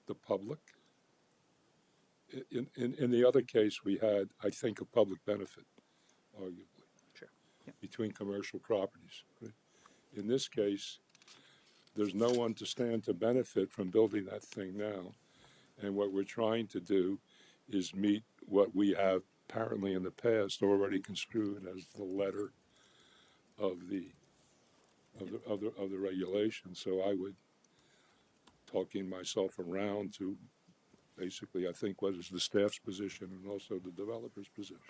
The public? In the other case, we had, I think, a public benefit, arguably. Sure. Yeah. Between commercial properties. Right? In this case, there's no one to stand to benefit from building that thing now. And what we're trying to do is meet what we have apparently in the past already construed as the letter of the regulation. So I would, talking myself around to basically, I think, what is the staff's position and also the developer's position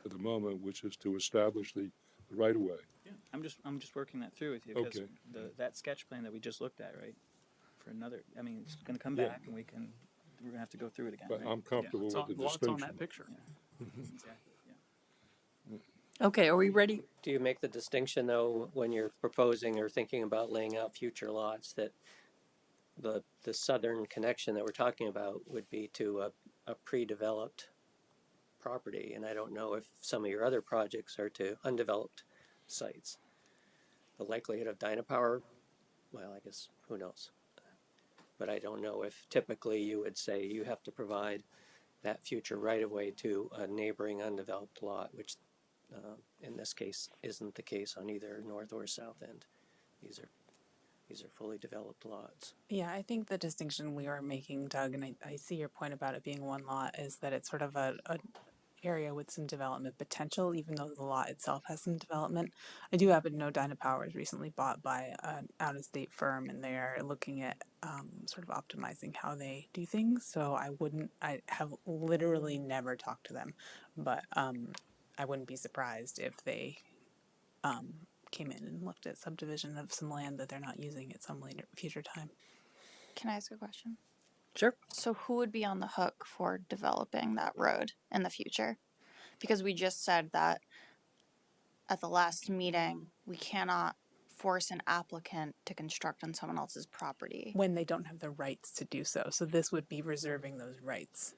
at the moment, which is to establish the right of way. Yeah, I'm just working that through with you because Okay. that sketch plan that we just looked at, right? For another, I mean, it's going to come back and we're going to have to go through it again. But right? I'm comfortable with the Lots distinction. on that picture. Exactly. Yeah. Okay, are we ready? Do you make the distinction though when you're proposing or thinking about laying out future lots that the southern connection that we're talking about would be to a pre-developed property, and I don't know if some of your other projects are to undeveloped sites. The likelihood of Dynapower, well, I guess who knows, but I don't know if typically you would say you have to provide that future right-of-way to a neighboring undeveloped lot, which in this case isn't the case on either north or south end. These are fully developed lots. Yeah, I think the distinction we are making, Doug, and I see your point about it being one lot, is that it's sort of a area with some development potential, even though the lot itself has some development. I do happen to know Dynapower was recently bought by an out-of-state firm, and they are looking at sort of optimizing how they do things. So I have literally never talked to them, but I wouldn't be surprised if they came in and looked at subdivision of some land that they're not using at some later future time. Can I ask a question? Sure. So who would be on the hook for developing that road in the future? Because we just said that at the last meeting, we cannot force an applicant to construct on someone else's property. when they don't have the rights to do so. So this would be reserving those rights.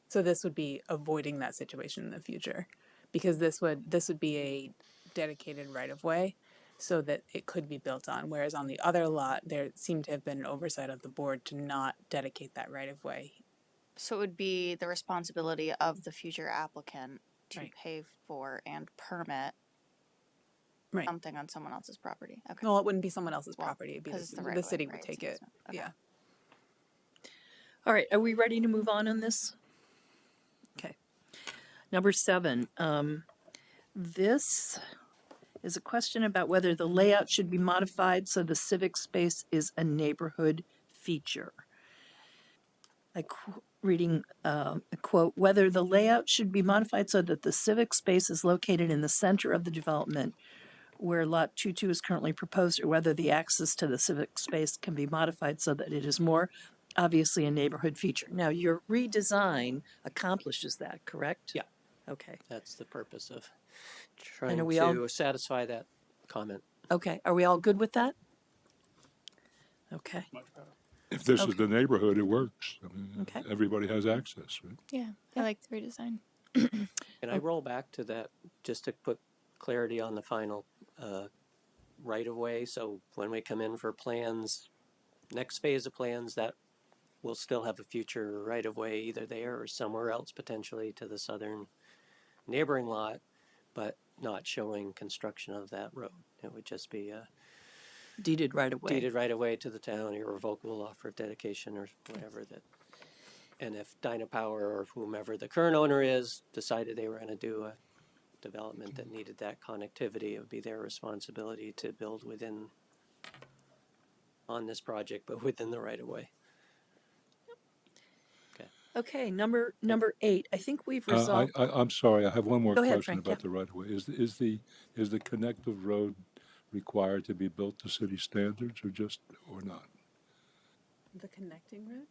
So this would be avoiding that situation in the future, because this would be a dedicated right of way so that it could be built on. Whereas on the other lot, there seemed to have been an oversight of the board to not dedicate that right of way. So it would be the responsibility of the future applicant to Right. pay for and permit Right. something on someone else's property. Okay. Well, it wouldn't be someone else's Well, property. It'd be 'cause it's the the right-of-way, city right? would It's take it. easement. Okay. Yeah. All right, are we ready to move on this? Okay. Number 7, this is a question about whether the layout should be modified so the civic space is a neighborhood feature. Reading a quote, whether the layout should be modified so that the civic space is located in the center of the development where Lot 22 is currently proposed, or whether the access to the civic space can be modified so that it is more obviously a neighborhood feature. Now, your redesign accomplishes that, correct? Yeah. Okay. That's the purpose of And trying are we to all- satisfy that comment. Okay, are we all good with that? Okay, Much better. If this Okay. is the neighborhood, it works. I mean, Okay. everybody has access, right? Yeah, I like the redesign. Can I roll back to that just to put clarity on the final right of way? So when we come in for plans, next phase of plans, that will still have a future right of way either there or somewhere else potentially to the southern neighboring lot, but not showing construction of that road. It would just be a deeded right away. deeded right away to the town, irrevocable offer of dedication or whatever that. And if Dynapower or whomever the current owner is decided they were going to do a development that needed that connectivity, it would be their responsibility to build within on this project, but within the right of way. Okay, number 8, I think we've resolved. I'm sorry, I have one more Go ahead, question Frank, about yeah. the right of way. Is the connective road required to be built to city standards or not? The connecting road?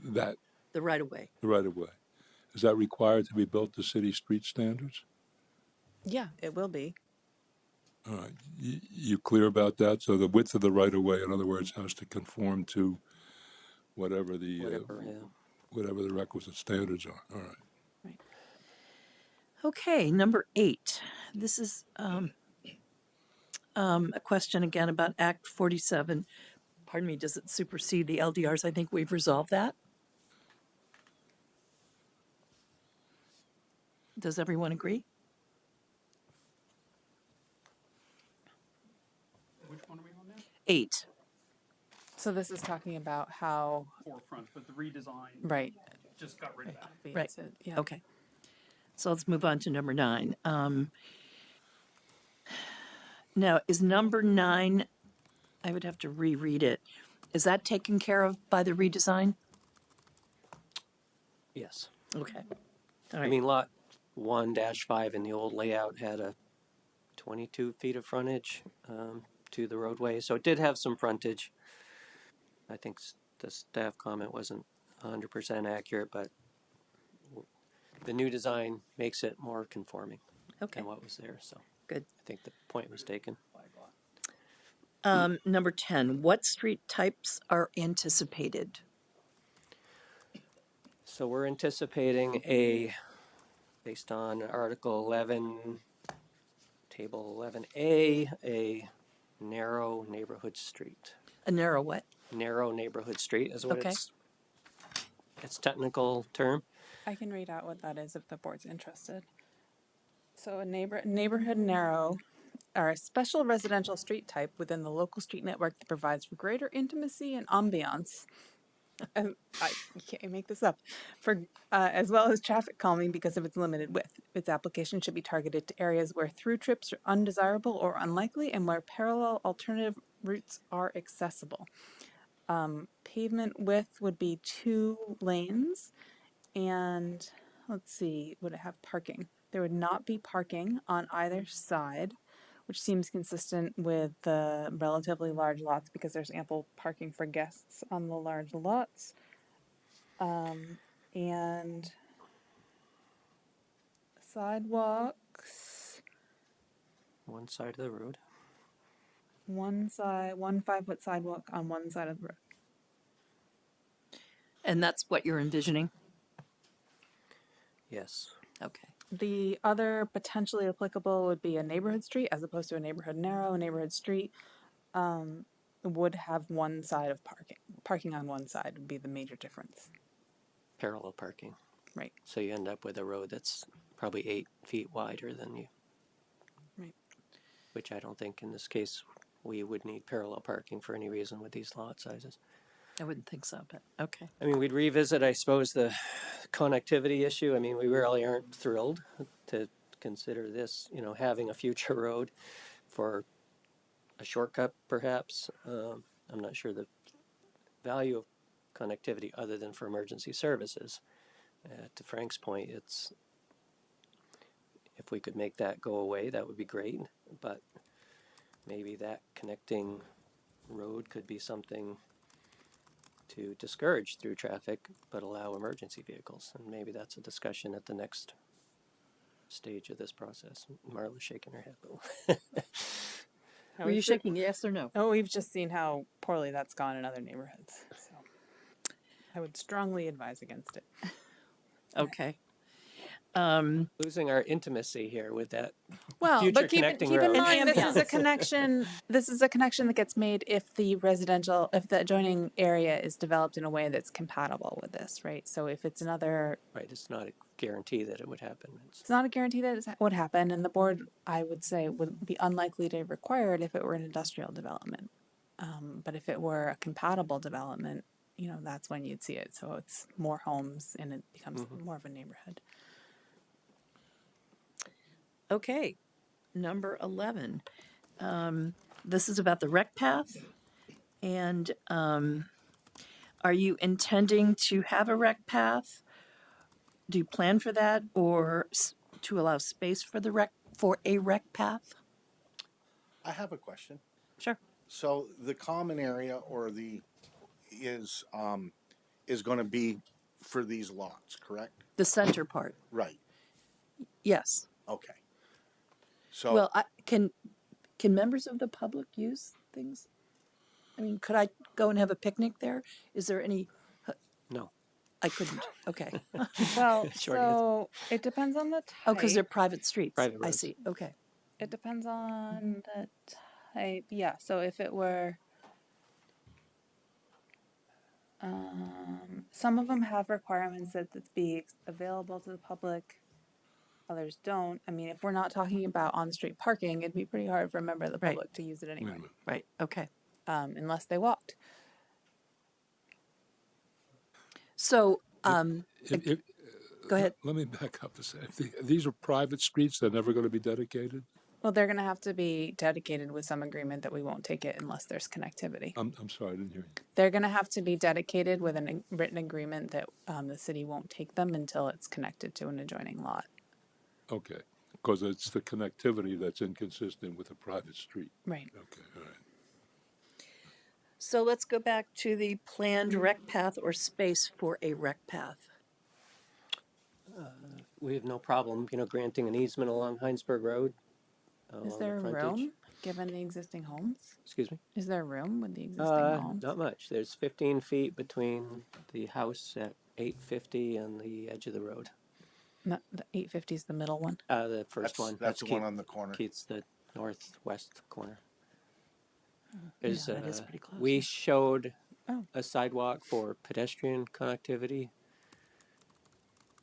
That The right of way. the right of way, is that required to be built to city street standards? Yeah, it will be. All right, you clear about that? So the width of the right of way, in other words, has to conform to whatever the requisite standards are. All right. Okay, number 8. This is a question again about Act 47. Pardon me, does it supersede the LDRs? I think we've resolved that. Does everyone agree? Which one are we on now? 8. So this is talking about how, Forefront, but the redesign right. just got rid of that. obviates it, yeah. Okay. So let's move on to number 9. Now, is number 9, I would have to reread it. Is that taken care of by the redesign? Yes. Okay. All I right. mean, lot 1-5 in the old layout had a 22 feet of frontage to the roadway, so it did have some frontage. I think the staff comment wasn't 100% accurate, but the new design makes it more conforming Okay, than what was there, so good. I think the point was taken. Number 10, what street types are anticipated? So we're anticipating based on Article 11, Table 11A, a narrow neighborhood street. A narrow what? Narrow neighborhood street is what Okay. its technical term. I can read out what that is if the board's interested. So a neighborhood narrow are a special residential street type within the local street network that provides for greater intimacy and ambiance. And you can't make this up. For as well as traffic calming because of its limited width. Its application should be targeted to areas where through trips are undesirable or unlikely, and where parallel alternative routes are accessible. Pavement width would be 2 lanes, and let's see, would it have parking? There would not be parking on either side, which seems consistent with the relatively large lots because there's ample parking for guests on the large lots. And sidewalks, one side of the road. One 5-foot sidewalk on one side of the road. And that's what you're envisioning? Yes. Okay. The other potentially applicable would be a neighborhood street as opposed to a neighborhood narrow. A neighborhood street would have one side of parking. Parking on one side would be the major difference. Parallel parking. Right. So you end up with a road that's probably 8 feet wider than you. Right. Which I don't think in this case we would need parallel parking for any reason with these lot sizes. I wouldn't think so, but okay. I mean, we'd revisit, I suppose, the connectivity issue. I mean, we really aren't thrilled to consider this, having a future road for a shortcut, perhaps. I'm not sure the value of connectivity other than for emergency services. To Frank's point, if we could make that go away, that would be great. But maybe that connecting road could be something to discourage through traffic, but allow emergency vehicles. And maybe that's a discussion at the next stage of this process. Marla's shaking her head. But Were you shaking yes or no? Oh, we've just seen how poorly that's gone in other neighborhoods. So I would strongly advise against it. Okay. losing our intimacy here with that Well, future but keep connecting in road. mind, this is a ambiance. connection. This is a connection that gets made if the adjoining area is developed in a way that's compatible with this, right? So if it's another, Right, it's not a guarantee that it would happen. it's not a guarantee that it would happen, and the board, I would say, would be unlikely to require it if it were an industrial development. But if it were a compatible development, that's when you'd see it. So it's more homes, and it becomes more of a neighborhood. Okay, number 11. This is about the rec path. And are you intending to have a rec path? Do you plan for that, or to allow space for a rec path? I have a question. Sure. So the common area is going to be for these lots, correct? The center part, Right. yes. Okay. So Well, can members of the public use things? I mean, could I go and have a picnic there? Is there any? No. I couldn't. Okay. Well, Short so it depends on the type. Oh, because they're private streets. Private I roads. see. Okay. It depends on the type. Yeah, so if it were, some of them have requirements that it be available to the public. Others don't. I mean, if we're not talking about on-street parking, it'd be pretty hard for a member of the Right. public to use it Wait a anyway, minute. Right. Okay. unless they walked. So, If- go ahead. Let me back up a second. These are private streets, they're never going to be dedicated? Well, they're going to have to be dedicated with some agreement that we won't take it unless there's connectivity. I'm sorry, I didn't hear you. They're going to have to be dedicated with a written agreement that the city won't take them until it's connected to an adjoining lot. Okay, because it's the connectivity that's inconsistent with a private street. Right. Okay, all right. So let's go back to the planned rec path or space for a rec path. We have no problem, granting an easement along Hinesburg Rd. Is along there the frontage. room given the existing homes? Excuse me? Is there room with the existing homes? Not much. There's 15 feet between the house at 850 and the edge of the road. Not the 850 is the middle one. The first one. that's the one Keith- on the corner. Keith's the northwest corner. There's, Yeah, that is pretty close. we showed Oh. a sidewalk for pedestrian connectivity,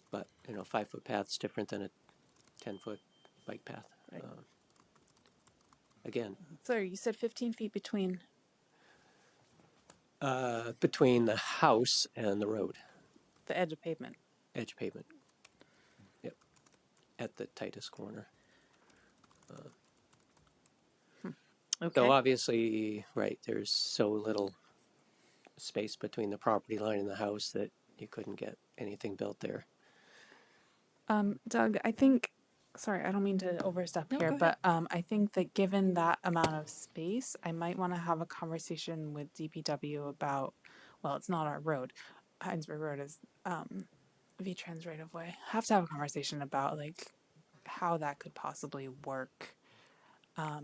but 5-foot path's different than a 10-foot bike path. Right. Again, Sorry, you said 15 feet between. between the house and the road, The edge of pavement. edge pavement. Yep, at the tightest corner. Okay. Though obviously, right, there's so little space between the property line and the house that you couldn't get anything built there. Doug, I think, sorry, I don't mean to overstep No, here, go but I think that given that amount of space, I might want to have a conversation with DPW about, well, it's not our road. Hinesburg Rd is V-Trans right of way. Have to have a conversation about like how that could possibly work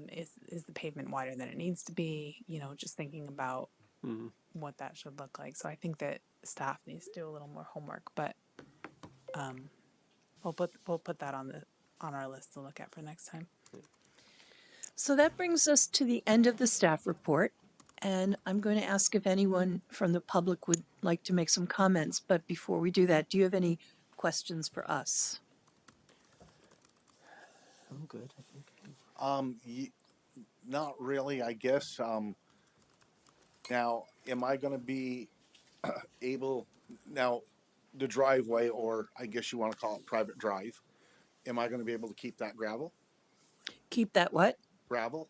Is the pavement wider than it needs to be? You know, just thinking about Mhm. what that should look like. So I think that staff needs to do a little more homework, but we'll put that on our list to look at for next time. So that brings us to the end of the staff report. And I'm going to ask if anyone from the public would like to make some comments. But before we do that, do you have any questions for us? I'm good, I think. Not really, I guess. Now, am I going to be able now the driveway, or I guess you want to call it private drive? Am I going to be able to keep that gravel? Keep that what? Gravel?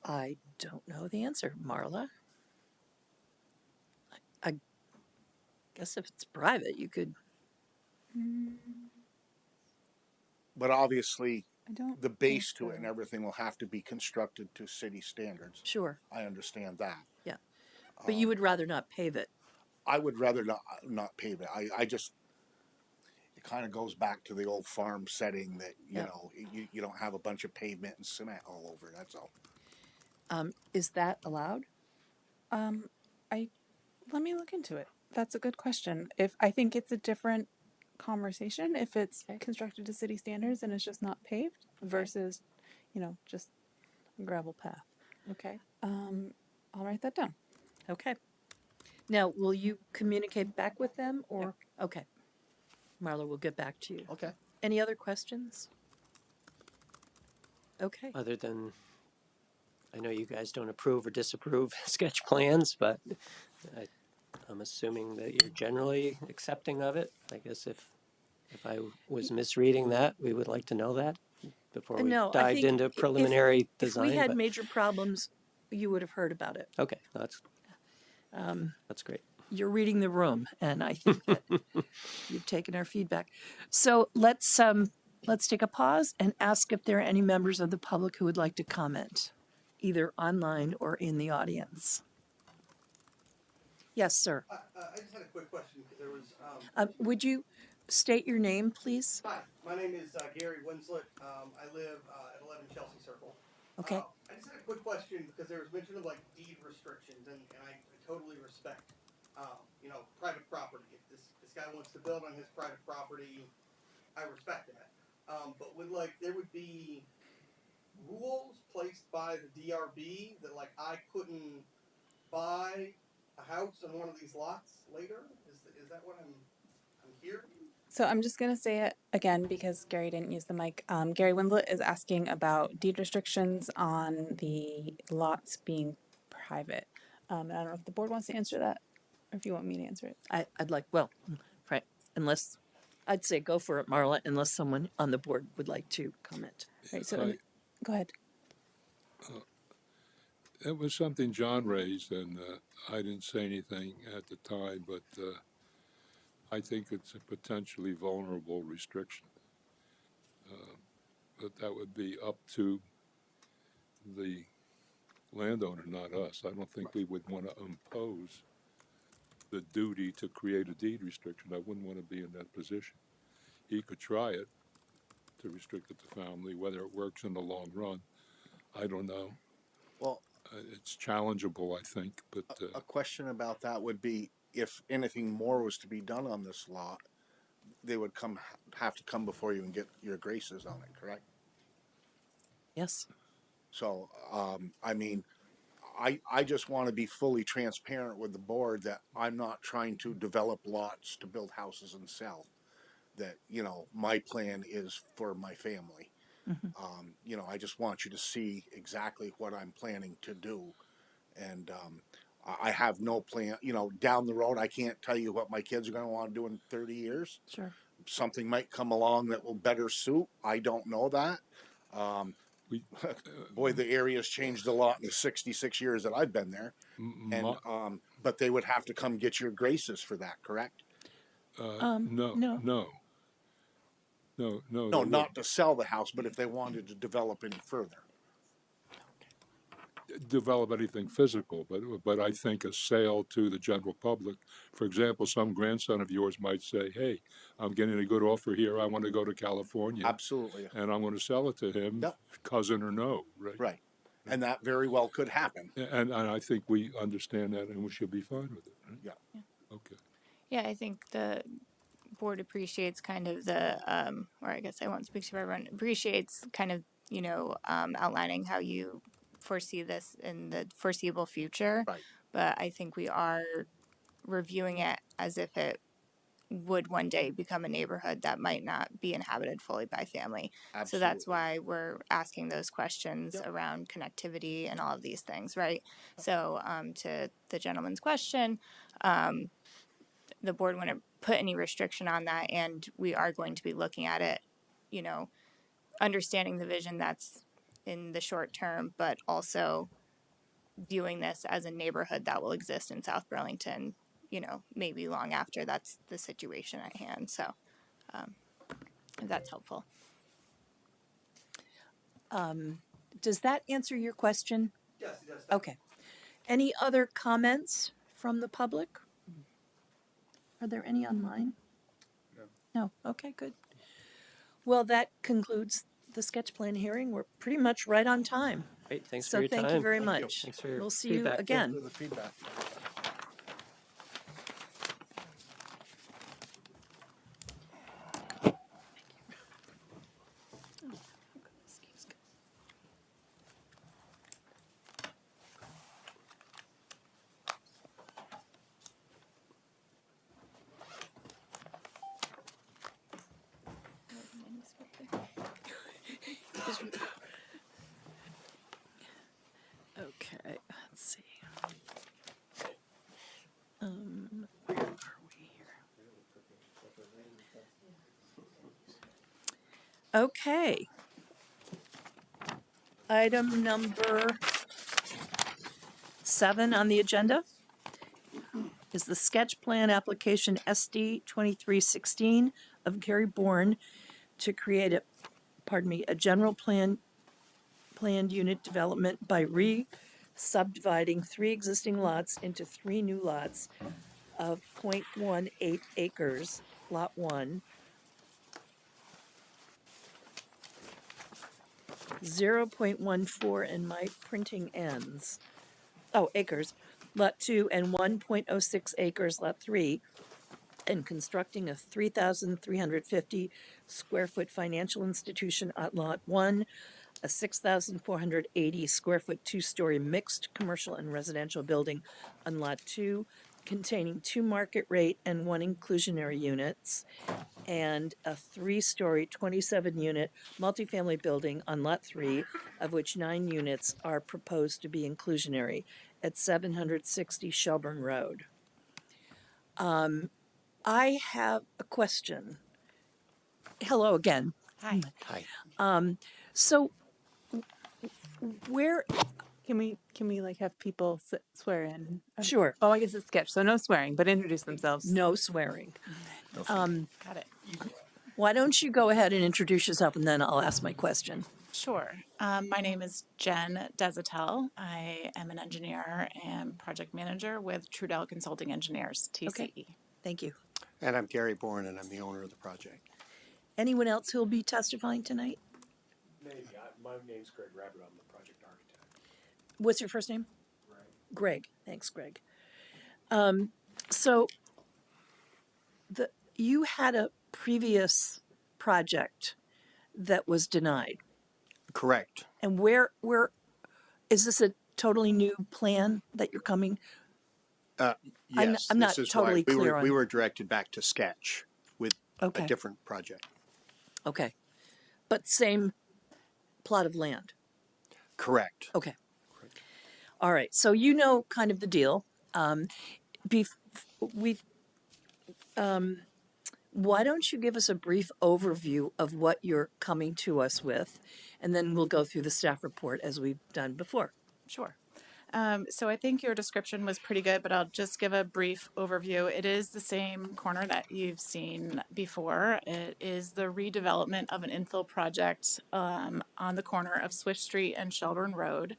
I don't know the answer, Marla. I guess if it's private, you could. But obviously, I don't. the base to it and everything will have to be constructed to city standards. Sure. I understand that. Yeah. But you would rather not pave it. I would rather not pave it. I just, it kind of goes back to the old farm setting that, you know, you don't have a bunch of pavement and cement all over. That's all. Is that allowed? Let me look into it. That's a good question. If I think it's a different conversation if it's constructed to city standards and it's just not paved versus, you know, just a gravel path. Okay. I'll write that down. Okay. Now, will you communicate back with them or? Okay. Marla, we'll get back to you. Okay. Any other questions? Okay. Other than, I know you guys don't approve or disapprove sketch plans, but I'm assuming that you're generally accepting of it. I guess if I was misreading that, we would like to know that before we No, I dived think into preliminary if design. we had but- major problems, you would have heard about it. Okay, that's great. You're reading the room, and I think that you've taken our feedback. So let's take a pause and ask if there are any members of the public who would like to comment, either online or in the audience. Yes, sir. I just had a quick question because there was. Would you state your name, please? Hi, my name is Gary Winslet. I live at 11 Chelsea Circle. Okay. I just had a quick question because there was mention of like deed restrictions, and I totally respect, you know, private property. If this guy wants to build on his private property, I respect that. But there would be rules placed by the DRB that like I couldn't buy a house on one of these lots later? Is that what I'm hearing? So I'm just going to say it again because Gary didn't use the mic. Gary Windlet is asking about deed restrictions on the lots being private. And I don't know if the board wants to answer that or if you want me to answer it. I'd like, well, right, unless, I'd say go for it, Marla, unless someone on the board would like to comment. Right, so go ahead. It was something John raised, and I didn't say anything at the time, but I think it's a potentially vulnerable restriction. But that would be up to the landowner, not us. I don't think we would want to impose the duty to create a deed restriction. I wouldn't want to be in that position. He could try it to restrict it to family. Whether it works in the long run, I don't know. Well, It's challengeable, I think, but a question about that would be if anything more was to be done on this lot, they would have to come before you and get your graces on it, correct? Yes. So, I mean, I just want to be fully transparent with the board that I'm not trying to develop lots to build houses and sell. That, you know, my plan is for my family. You know, I just want you to see exactly what I'm planning to do. And I have no plan, you know, down the road, I can't tell you what my kids are going to want to do in 30 years. Sure. Something might come along that will better suit. I don't know that. Boy, the area's changed a lot in the 66 years that I've been there. And, but they would have to come get your graces for that, correct? no. No, not to sell the house, but if they wanted to develop any further. develop anything physical, but I think a sale to the general public, for example, some grandson of yours might say, "Hey, I'm getting a good offer here. I want to go to California, Absolutely. and I'm going to sell it to him, Yep. cousin or no, right?" Right. And that very well could happen. And I think we understand that, and we should be fine with it. Right? Yeah. Okay. Yeah, I think the board appreciates kind of the, or I guess I won't speak for everyone, appreciates kind of, outlining how you foresee this in the foreseeable future. Right. But I think we are reviewing it as if it would one day become a neighborhood that might not be inhabited fully by family. Absolutely. So that's why we're asking those questions Yep. around connectivity and all of these things, right? So to the gentleman's question, the board wouldn't put any restriction on that, and we are going to be looking at it, understanding the vision that's in the short term, but also viewing this as a neighborhood that will exist in South Burlington, maybe long after that's the situation at hand. So if that's helpful. Does that answer your question? Yes, it does. Okay. Any other comments from the public? Are there any online? No. Okay, good. Well, that concludes the sketch plan hearing. We're pretty much right on time. Great, thanks So for your time. thank you very Thank you. much. Thanks for your We'll see feedback. you again. For the feedback. Okay, let's see. Where are we here? Okay. Item number 7 on the agenda is the sketch plan application SD 2316 of Gary Bourne to create a general planned unit development by subdividing 3 existing lots into 3 new lots of 0.18 acres, lot 1, 0.14, and my printing ends. Oh, acres, lot 2, and 1.06 acres, lot 3, and constructing a 3,350 square foot financial institution at lot 1, a 6,480 square foot 2-story mixed commercial and residential building on lot 2, containing 2 market rate and 1 inclusionary units, and a 3-story 27-unit multifamily building on lot 3, of which 9 units are proposed to be inclusionary at 760 Shelburne Road. I have a question. Hello again. Hi. Hi. So where, Can we like have people swear in? sure, Oh, I guess it's sketch, so no swearing, but introduce themselves. no swearing. Got it. Why don't you go ahead and introduce yourself and then I'll ask my question. Sure. My name is Jen Desatel. I am an engineer and project manager with Trudell Consulting Engineers, TCE. Okay. Thank you. And I'm Gary Bourne, and I'm the owner of the project. Anyone else who'll be testifying tonight? Maybe. My name's Greg Rabbit. I'm the project architect. What's your first name? Greg. Thanks, Greg. So you had a previous project that was denied. Correct. And where is this a totally new plan that you're coming? Yes, I'm not this is totally why clear on. we were directed back to sketch with Okay. a different project. Okay. But same plot of land. Correct. Okay. All right. So you know kind of the deal. Why don't you give us a brief overview of what you're coming to us with, and then we'll go through the staff report as we've done before. Sure. So I think your description was pretty good, but I'll just give a brief overview. It is the same corner that you've seen before. It is the redevelopment of an infill project on the corner of Swift Street and Shelburne Road.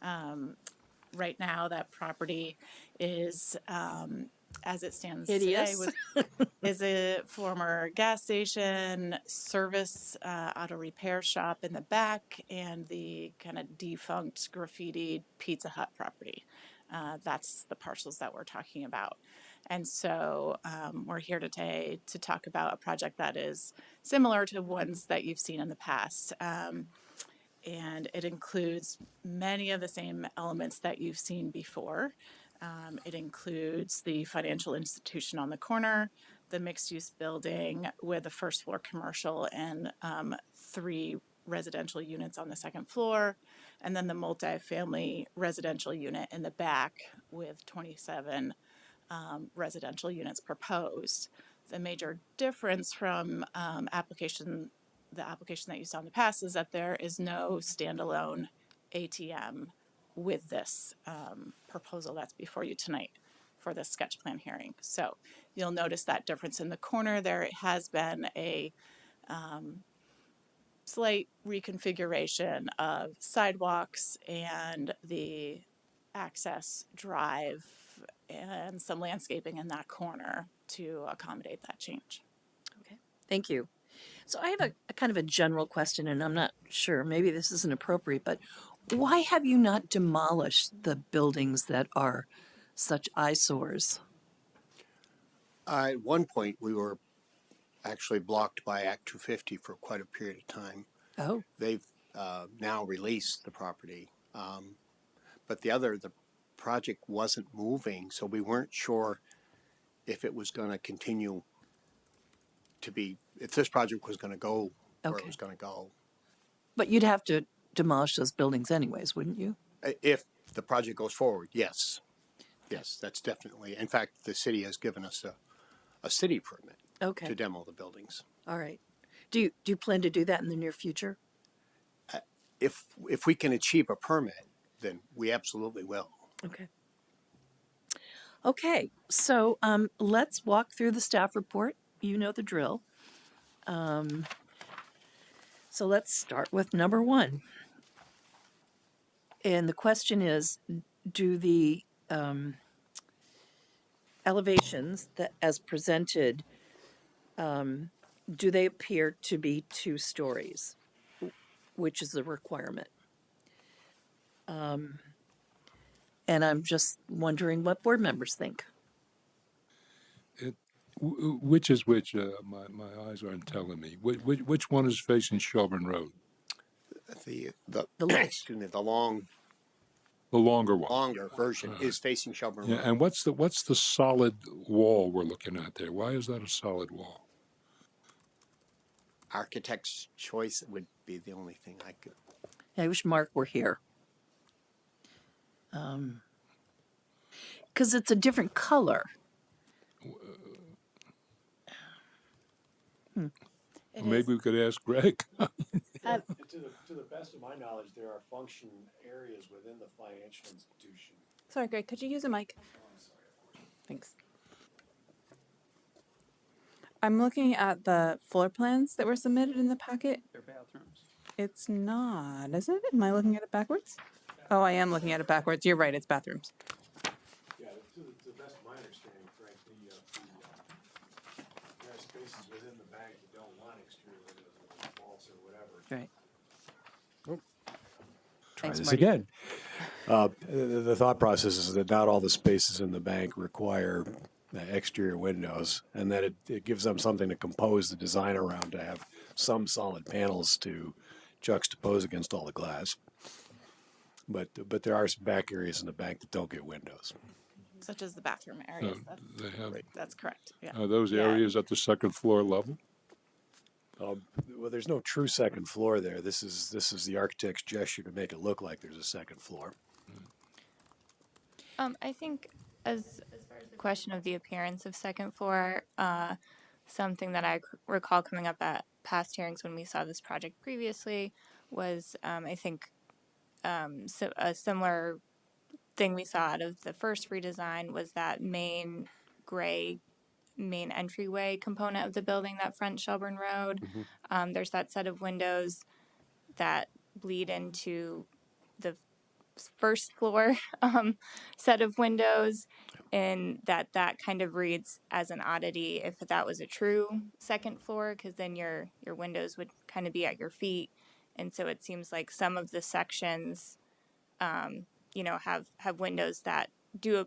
Right now, that property is, as it stands Hideous. today, is a former gas station, service, auto repair shop in the back, and the kind of defunct graffiti Pizza Hut property. That's the parcels that we're talking about. And so we're here today to talk about a project that is similar to ones that you've seen in the past. And it includes many of the same elements that you've seen before. It includes the financial institution on the corner, the mixed-use building with a first floor commercial and 3 residential units on the second floor, and then the multifamily residential unit in the back with 27 residential units proposed. The major difference from the application that you saw in the past is that there is no standalone ATM with this proposal that's before you tonight for the sketch plan hearing. So you'll notice that difference in the corner there. It has been a slight reconfiguration of sidewalks and the access drive and some landscaping in that corner to accommodate that change. Okay, thank you. So I have a kind of a general question, and I'm not sure, maybe this isn't appropriate, but why have you not demolished the buildings that are such eyesores? At one point, we were actually blocked by Act 250 for quite a period of time. Oh, They've now released the property. But the project wasn't moving, so we weren't sure if it was going to continue to be, if this project was going to go where it Okay. was going to go. but you'd have to demolish those buildings anyways, wouldn't you? If the project goes forward, yes. Yes, that's definitely. In fact, the city has given us a city permit Okay, to demo the buildings. all right. Do you plan to do that in the near future? If we can achieve a permit, then we absolutely will. Okay. Okay, so let's walk through the staff report. You know the drill. So let's start with number 1. And the question is, do the elevations that as presented, do they appear to be 2 stories, which is a requirement? And I'm just wondering what board members think. Which is which? My eyes aren't telling me. Which one is facing Shelburne Road? The left. excuse me, the longer one. version is facing Shelburne Yeah, Road. and what's the solid wall we're looking at there? Why is that a solid wall? Architect's choice would be the only thing I could. I wish Mark were here. Because it's a different color. It Maybe is- we could ask Greg. And to the best of my knowledge, there are function areas within the financial institution. Sorry, Greg, could you use a mic? Thanks. I'm looking at the floor plans that were submitted in the packet. Their bathrooms. It's not, is it? Am I looking at it backwards? Oh, I am looking at it backwards. You're right, it's bathrooms. Yeah, to the best of my understanding, frankly, there are spaces within the bank that don't want exterior windows or vaults or whatever. Right. Try Thanks, this Marty. again. The thought process is that not all the spaces in the bank require exterior windows, and that it gives them something to compose the design around, to have some solid panels to juxtapose against all the glass. But there are some back areas in the bank that don't get windows. Such as the bathroom areas. They have. That's correct. Yeah. Are those Yeah. areas at the second floor level? Well, there's no true second floor there. This is the architect's gesture to make it look like there's a second floor. I think as far as the question of the appearance of second floor, something that I recall coming up at past hearings when we saw this project previously was, I think, so a similar thing we saw out of the first redesign was that main entryway component of the building that fronts Shelburne Road. There's that set of windows that bleed into the first floor set of windows, and that kind of reads as an oddity if that was a true second floor, because then your windows would kind of be at your feet, and so it seems like some of the sections, have windows that do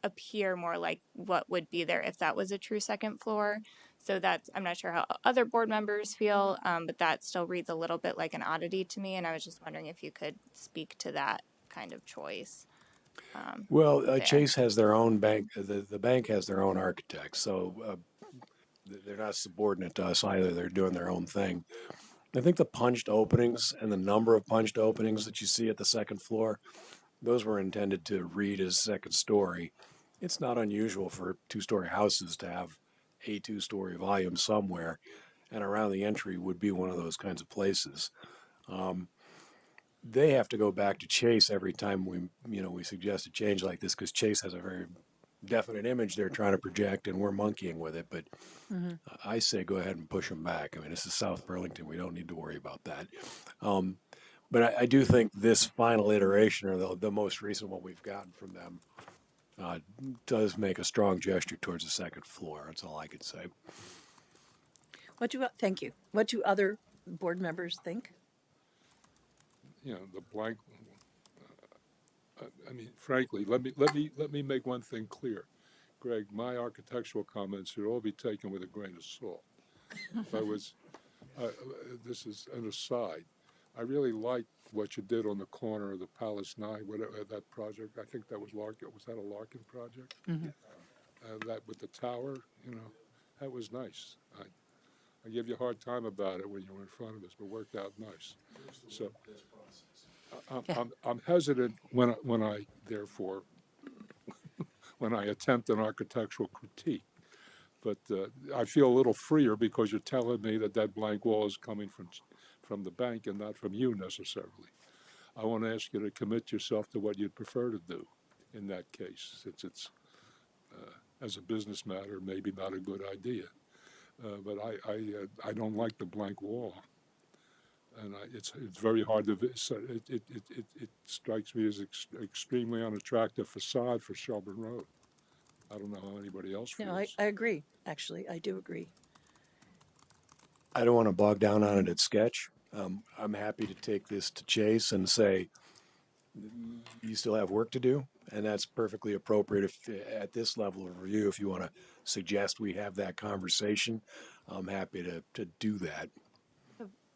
appear more like what would be there if that was a true second floor. So that's, I'm not sure how other board members feel, but that still reads a little bit like an oddity to me. And I was just wondering if you could speak to that kind of choice. Well, there. Chase has their own bank. The bank has their own architect, so they're not subordinate to us either. They're doing their own thing. I think the punched openings and the number of punched openings that you see at the second floor, those were intended to read as second story. It's not unusual for two-story houses to have a two-story volume somewhere, and around the entry would be one of those kinds of places. They have to go back to Chase every time we suggest a change like this, because Chase has a very definite image they're trying to project, and we're monkeying with it. But I say go ahead and push them back. I mean, this is South Burlington. We don't need to worry about that. But I do think this final iteration, or the most recent one we've gotten from them, does make a strong gesture towards the second floor. That's all I could say. Thank you. What do other board members think? You know, the blank. I mean, frankly, let me make one thing clear, Greg. My architectural comments should all be taken with a grain of salt. If I was, this is an aside. I really liked what you did on the corner of the Palace 9, whatever that project. I think that was Larkin. Was that a Larkin project? Mm-hmm. That with the tower, that was nice. I give you a hard time about it when you were in front of us, but worked out nice. So I'm hesitant when I therefore when I attempt an architectural critique. But I feel a little freer because you're telling me that blank wall is coming from the bank and not from you necessarily. I want to ask you to commit yourself to what you'd prefer to do in that case, since it's, as a business matter, maybe not a good idea. But I don't like the blank wall, and it's very hard to. It strikes me as extremely unattractive facade for Shelburne Road. I don't know how anybody else feels. No, I agree. Actually, I do agree. I don't want to bog down on it at sketch. I'm happy to take this to Chase and say, you still have work to do, and that's perfectly appropriate. If at this level of review, if you want to suggest we have that conversation, I'm happy to do that.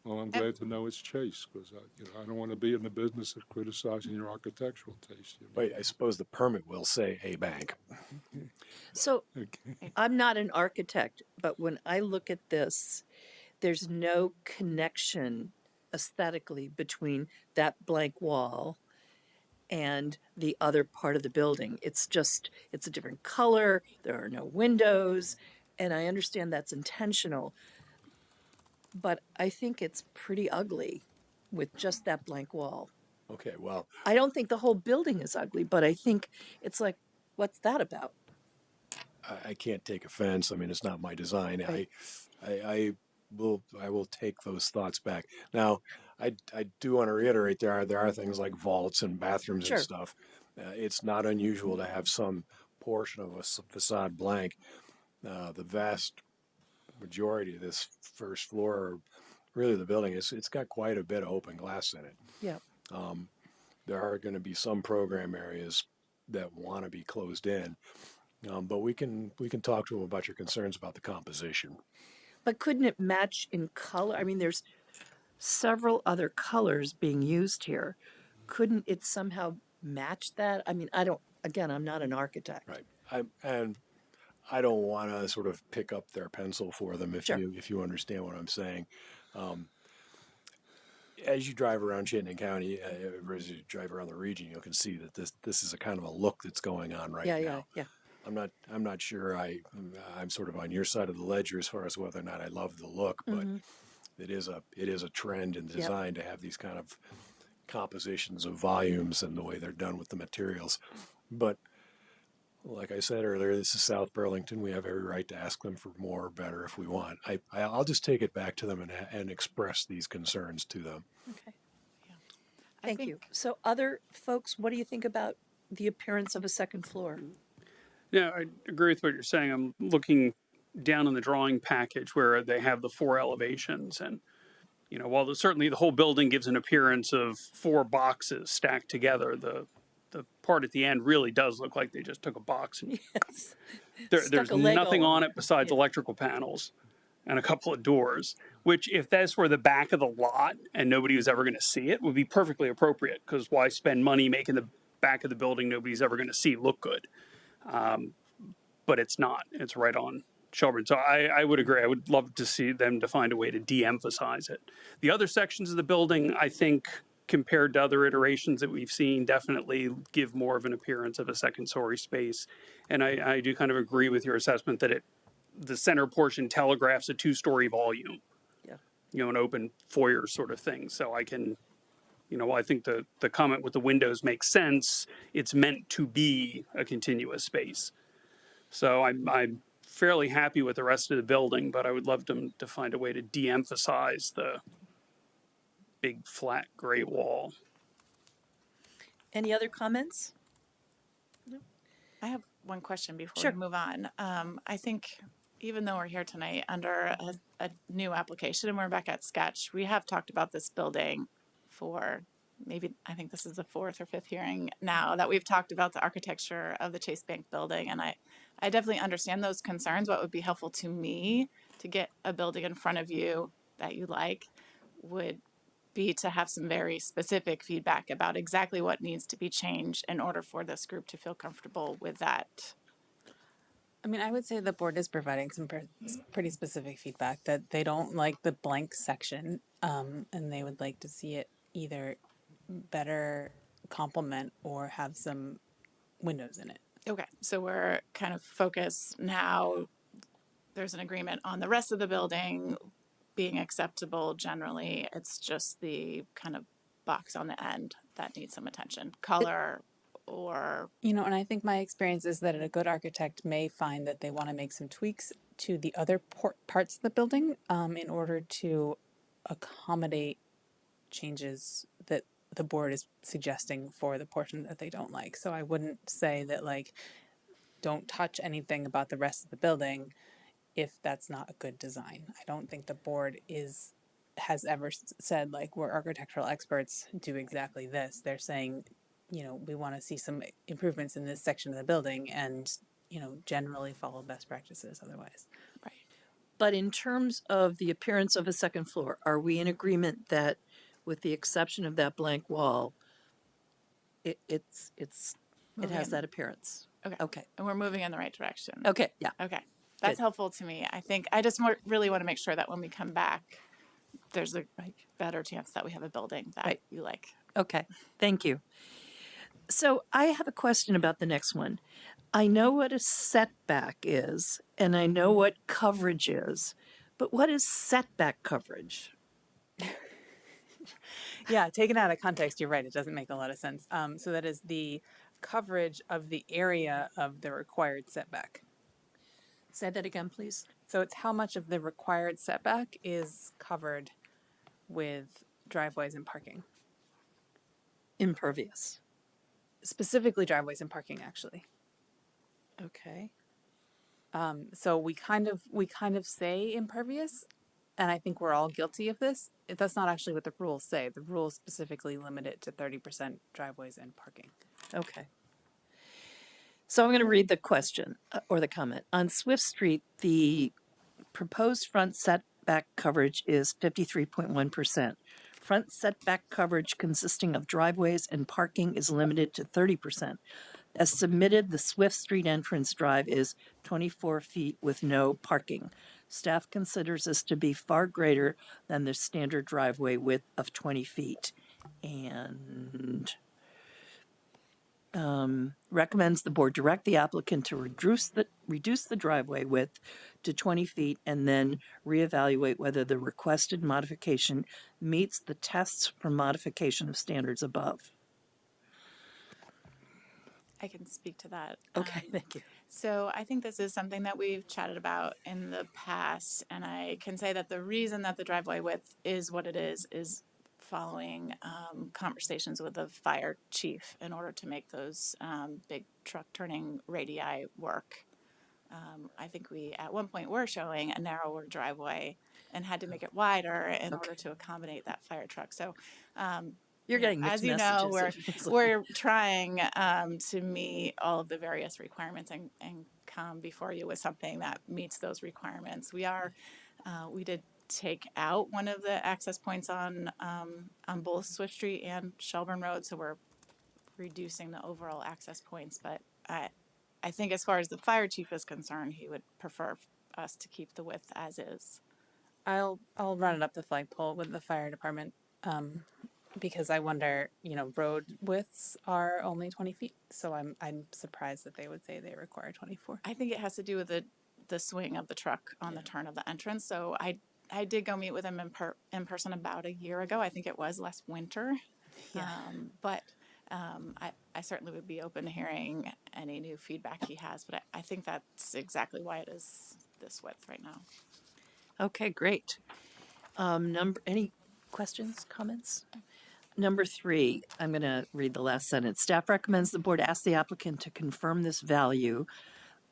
Well, I'm glad to know it's Chase, because I don't want to be in the business of criticizing your architectural taste. Wait, I suppose the permit will say a bank. So Okay. I'm not an architect, but when I look at this, there's no connection aesthetically between that blank wall and the other part of the building. It's a different color, there are no windows, and I understand that's intentional, but I think it's pretty ugly with just that blank wall. Okay, well, I don't think the whole building is ugly, but I think it's like, what's that about? I can't take offense. I mean, it's not my design. Right. I will take those thoughts back. Now, I do want to reiterate there are things like vaults and bathrooms Sure. and stuff. It's not unusual to have some portion of a facade blank. The vast majority of this first floor, or really the building, it's got quite a bit of open glass in it. Yeah. There are going to be some program areas that want to be closed in, but we can talk to them about your concerns about the composition. But couldn't it match in color? I mean, there's several other colors being used here. Couldn't it somehow match that? I mean, I'm not an architect. Right. I don't want to sort of pick up their pencil for them if Sure. you understand what I'm saying. As you drive around Chittenden County, as you drive around the region, you can see that this is a kind of a look that's going on right now. Yeah. I'm not sure I'm sort of on your side of the ledger as far as whether or not I love the look, but it is a trend in design to have these kind of compositions of volumes and the way they're done with the materials. But like I said earlier, this is South Burlington. We have every right to ask them for more or better if we want. I'll just take it back to them and express these concerns to them. Okay. Thank think- you. So other folks, what do you think about the appearance of a second floor? Yeah, I agree with what you're saying. I'm looking down in the drawing package where they have the 4 elevations, and while certainly the whole building gives an appearance of 4 boxes stacked together, the part at the end really does look like they just took a box and Yes. there's Stuck a Lego nothing on on it. it besides Yeah. electrical panels and a couple of doors. Which, if that's where the back of the lot and nobody was ever going to see it, would be perfectly appropriate. Because why spend money making the back of the building nobody's ever going to see look good? But it's not. It's right on Shelburne. So I would agree. I would love to see them to find a way to de-emphasize it. The other sections of the building, I think, compared to other iterations that we've seen, definitely give more of an appearance of a second-story space. And I do kind of agree with your assessment that the center portion telegraphs a 2-story volume. Yeah. An open foyer sort of thing. So I can, I think the comment with the windows makes sense. It's meant to be a continuous space. So I'm fairly happy with the rest of the building, but I would love them to find a way to de-emphasize the big flat gray wall. Any other comments? I have one question before Sure. we move on. I think even though we're here tonight under a new application and we're back at sketch, we have talked about this building for maybe, I think this is the 4th or 5th hearing now that we've talked about the architecture of the Chase Bank building. And I definitely understand those concerns. What would be helpful to me to get a building in front of you that you like would be to have some very specific feedback about exactly what needs to be changed in order for this group to feel comfortable with that. I mean, I would say the board is providing some pretty specific feedback that they don't like the blank section, and they would like to see it either better complement or have some windows in it. Okay, so we're kind of focused now. There's an agreement on the rest of the building being acceptable generally. It's just the kind of box on the end that needs some attention. Color or... And I think my experience is that a good architect may find that they want to make some tweaks to the other parts of the building in order to accommodate changes that the board is suggesting for the portion that they don't like. So I wouldn't say that don't touch anything about the rest of the building if that's not a good design. I don't think the board has ever said we're architectural experts, do exactly this. They're saying, we want to see some improvements in this section of the building and, generally follow best practices otherwise. Right. But in terms of the appearance of a second floor, are we in agreement that with the exception of that blank wall, it has that appearance? Okay. Okay. And we're moving in the right direction. Okay. Yeah. Okay. That's Good. helpful to me. I think I just really want to make sure that when we come back, there's a better chance that we have a building that you like. Okay. Thank you. So I have a question about the next one. I know what a setback is, and I know what coverage is, but what is setback coverage? Yeah, taken out of context, you're right. It doesn't make a lot of sense. So that is the coverage of the area of the required setback. Say that again, please. So it's how much of the required setback is covered with driveways and parking. Impervious. Specifically driveways and parking, actually. Okay. So we kind of say impervious, and I think we're all guilty of this. That's not actually what the rules say. The rules specifically limit it to 30% driveways and parking. Okay. So I'm going to read the question or the comment. On Swift Street, the proposed front setback coverage is 53.1%. Front setback coverage consisting of driveways and parking is limited to 30%. As submitted, the Swift Street entrance drive is 24 feet with no parking. Staff considers this to be far greater than the standard driveway width of 20 feet and recommends the board direct the applicant to reduce the driveway width to 20 feet and then reevaluate whether the requested modification meets the tests for modification of standards above. I can speak to that. Okay, thank you. So I think this is something that we've chatted about in the past, and I can say that the reason that the driveway width is what it is following conversations with the fire chief in order to make those big truck turning radii work. I think we at one point were showing a narrower driveway and had to make it wider in order to accommodate that fire truck. So, You're getting mixed as you know, messages. we're trying to meet all of the various requirements and come before you with something that meets those requirements. We did take out one of the access points on both Swift Street and Shelburne Road, so we're reducing the overall access points. But I think as far as the fire chief is concerned, he would prefer us to keep the width as is. I'll run it up the flagpole with the fire department, because I wonder, road widths are only 20 feet, so I'm surprised that they would say they require 24. I think it has to do with the swing of the truck on the turn of the entrance. So I did go meet with him in person about a year ago. I think it was last winter. Yeah. But I certainly would be open to hearing any new feedback he has. But I think that's exactly why it is this width right now. Okay, great. Any questions, comments? Number 3, I'm going to read the last sentence. Staff recommends the board ask the applicant to confirm this value,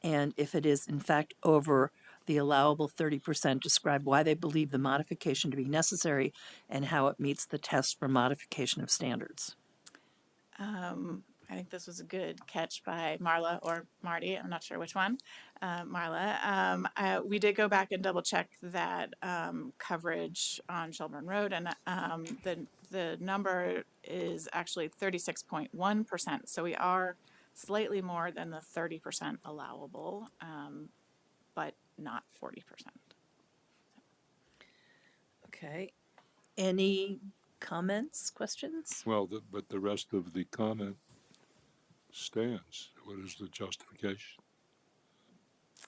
and if it is in fact over the allowable 30%, describe why they believe the modification to be necessary and how it meets the test for modification of standards. I think this was a good catch by Marla or Marty. I'm not sure which one. Marla. We did go back and double check that coverage on Shelburne Road, and the number is actually 36.1%. So we are slightly more than the 30% allowable, but not 40%. Okay. Any comments, questions? Well, but the rest of the comment stands. What is the justification?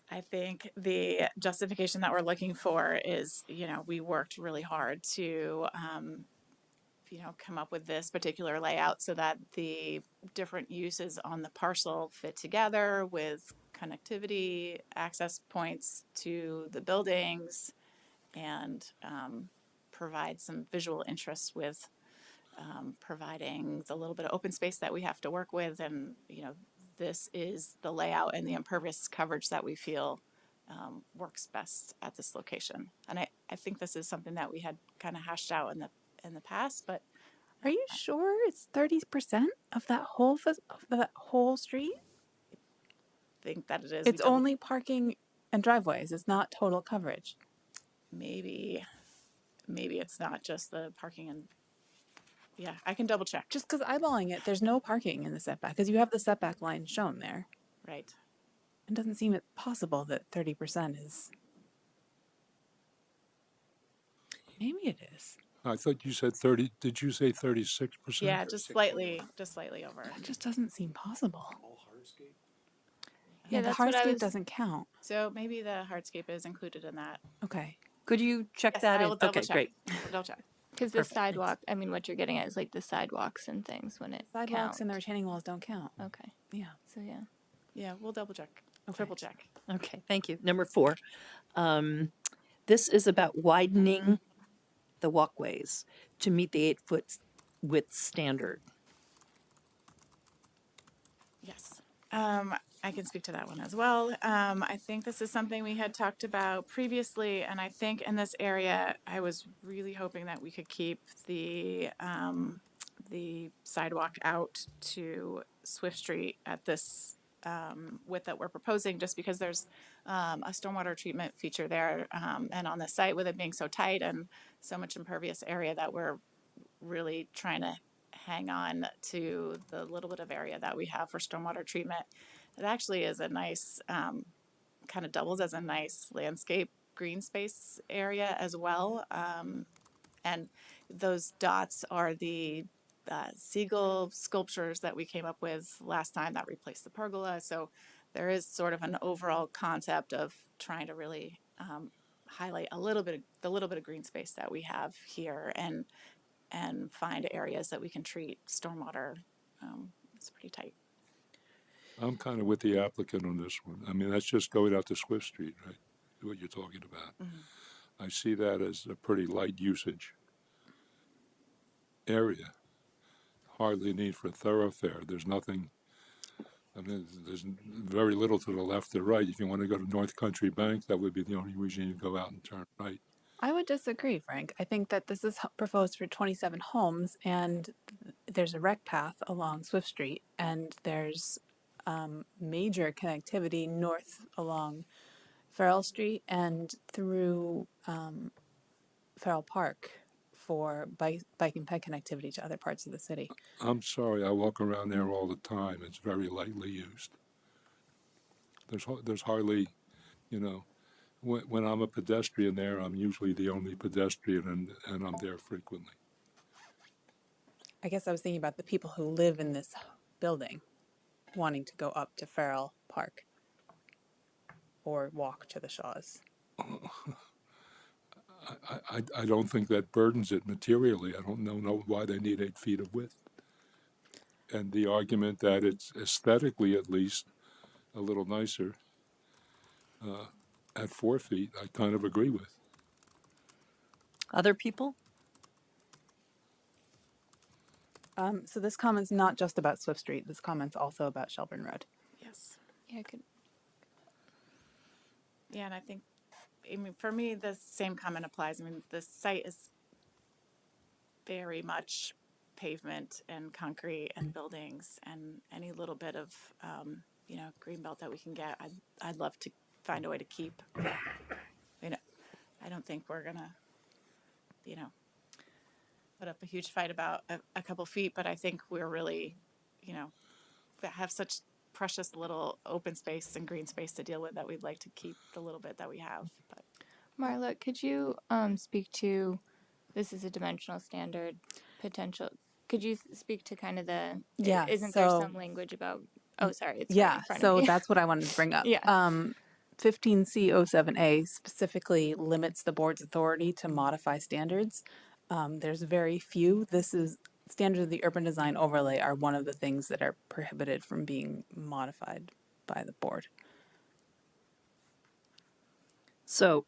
I think the justification that we're looking for is, we worked really hard to, come up with this particular layout so that the different uses on the parcel fit together with connectivity, access points to the buildings, and provide some visual interest with providing the little bit of open space that we have to work with. And, this is the layout and the impervious coverage that we feel works best at this location. And I think this is something that we had kind of hashed out in the past, but Are you sure it's 30% of that whole street? I think that it is. It's only parking and driveways. It's not total coverage. Maybe it's not just the parking and, yeah, I can double check. Just because eyeballing it, there's no parking in the setback because you have the setback line shown there. Right. It doesn't seem possible that 30% is. Maybe it is. I thought you said 30. Did you say 36%? Yeah, just slightly over. It just doesn't seem possible. Yeah, Yeah, the that's what I hardscape was- doesn't count. So maybe the hardscape is included in that. Okay. Could you check Yes, that I in? will double Okay, check. great. Double check. Because the Perfect, thanks. sidewalk, I mean, what you're getting at is like the sidewalks and things when it Sidewalks counts. and the retaining walls don't count. Okay, Yeah. so yeah. Yeah, we'll double check. Okay. Triple check. Okay, thank you. Number 4, this is about widening the walkways to meet the 8-foot width standard. Yes. I can speak to that one as well. I think this is something we had talked about previously, and I think in this area, I was really hoping that we could keep the sidewalk out to Swift Street at this width that we're proposing, just because there's a stormwater treatment feature there, and on the site with it being so tight and so much impervious area that we're really trying to hang on to the little bit of area that we have for stormwater treatment. It actually is a nice, kind of doubles as a nice landscape green space area as well. And those dots are the seagull sculptures that we came up with last time that replaced the pergola. So there is sort of an overall concept of trying to really highlight the little bit of green space that we have here and find areas that we can treat stormwater. It's pretty tight. I'm kind of with the applicant on this one. I mean, that's just going out to Swift Street, right? What you're talking about. I see that as a pretty light usage. area. Hardly a need for a thoroughfare. There's nothing, I mean, there's very little to the left or right. If you want to go to North Country Bank, that would be the only reason you'd go out and turn right. I would disagree, Frank. I think that this is proposed for 27 homes, and there's a rec path along Swift Street, and there's major connectivity north along Farrell Street and through Farrell Park for bike and ped connectivity to other parts of the city. I'm sorry, I walk around there all the time. It's very lightly used. There's hardly, you know, when I'm a pedestrian there, I'm usually the only pedestrian, and I'm there frequently. I guess I was thinking about the people who live in this building wanting to go up to Farrell Park or walk to the Shaws. I don't think that burdens it materially. I don't know why they need 8 feet of width. And the argument that it's aesthetically, at least, a little nicer at 4 feet, I kind of agree with. Other people? So this comment's not just about Swift Street. This comment's also about Shelburne Rd. Yes. Yeah, I could. Yeah, and I mean, for me, the same comment applies. I mean, the site is very much pavement and concrete and buildings, and any little bit of, green belt that we can get, I'd love to find a way to keep. I don't think we're gonna, put up a huge fight about a couple feet, but I think we're really, have such precious little open space and green space to deal with that we'd like to keep the little bit that we have. But Marla, could you speak to, this is a dimensional standard potential, could you speak to kind of the, Yeah, isn't there so- some language about, oh, sorry, it's right Yeah, in front so of me. that's what I wanted to bring up. Yeah. 15C07A specifically limits the board's authority to modify standards. There's very few. This is standards of the urban design overlay are one of the things that are prohibited from being modified by the board. So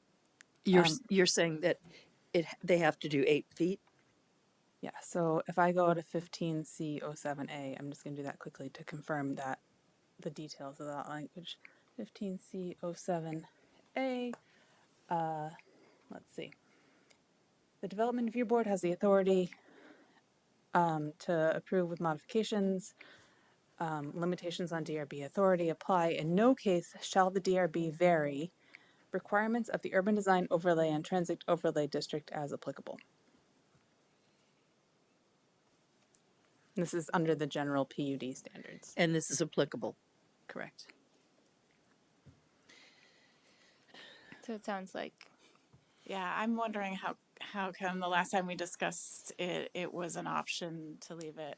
you're saying that they have to do 8 feet? Yeah, so if I go to 15C07A, I'm just going to do that quickly to confirm that the details of that language. 15C07A, let's see. The Development Review Board has the authority to approve with modifications. Limitations on DRB authority apply. In no case shall the DRB vary requirements of the urban design overlay and transit overlay district as applicable. This is under the general PUD standards. And this is applicable. Correct. So it sounds like, yeah, I'm wondering how come the last time we discussed it, it was an option to leave it.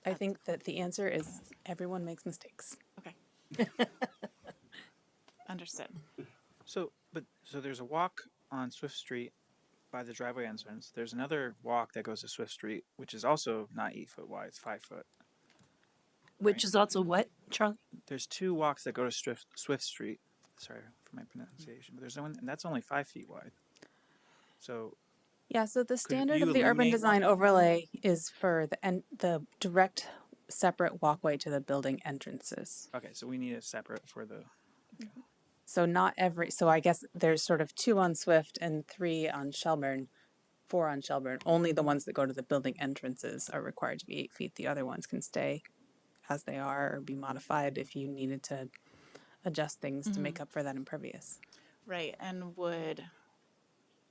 I think that the answer is everyone makes mistakes. Okay. Understood. So there's a walk on Swift Street by the driveway entrance. There's another walk that goes to Swift Street, which is also not 8 foot wide, it's 5 foot. Which is also what, Charlie? There's 2 walks that go to Swift Street. Sorry for my pronunciation, but there's one, and that's only 5 feet wide. So Yeah, so the standard you of the urban eliminate design one? overlay is for the direct separate walkway to the building entrances. okay, so we need it separate for the. So not every, so I guess there's sort of 2 on Swift and 3 on Shelburne, 4 on Shelburne. Only the ones that go to the building entrances are required to be 8 feet. The other ones can stay as they are or be modified if you needed to adjust things to make up for that impervious. Right, and would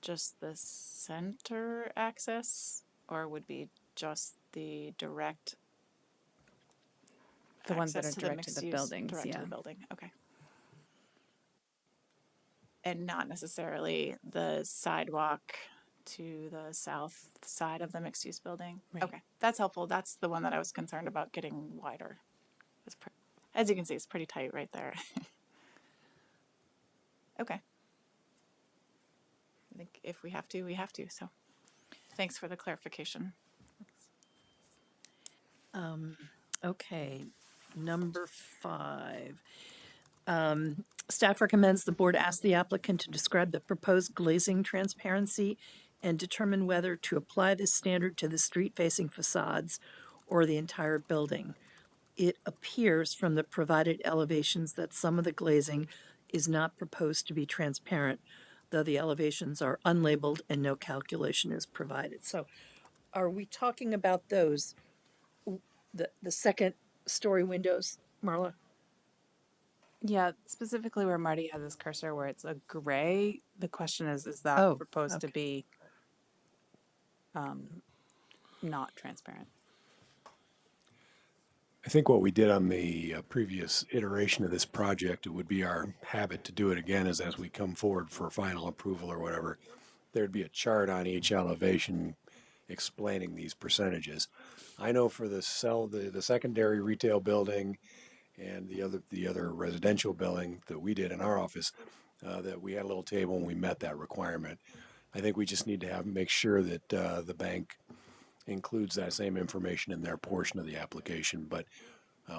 just the center access, or would be just the direct The ones that access are to direct to the mixed-use, buildings, direct yeah. to the building, okay. And not necessarily the sidewalk to the south side of the mixed-use building? Right. Okay, that's helpful. That's the one that I was concerned about getting wider. As you can see, it's pretty tight right there. Okay. I think if we have to, we have to, so thanks for the clarification. Okay, number 5. Staff recommends the board ask the applicant to describe the proposed glazing transparency and determine whether to apply this standard to the street-facing facades or the entire building. It appears from the provided elevations that some of the glazing is not proposed to be transparent, though the elevations are unlabeled and no calculation is provided. So are we talking about those, the second story windows, Marla? Yeah, specifically where Marty has his cursor where it's a gray. The question is that Oh, proposed to okay. be not transparent? I think what we did on the previous iteration of this project, it would be our habit to do it again, is as we come forward for final approval or whatever, there'd be a chart on each elevation explaining these percentages. I know for the secondary retail building and the other residential building that we did in our office, that we had a little table and we met that requirement. I think we just need to make sure that the bank includes that same information in their portion of the application, but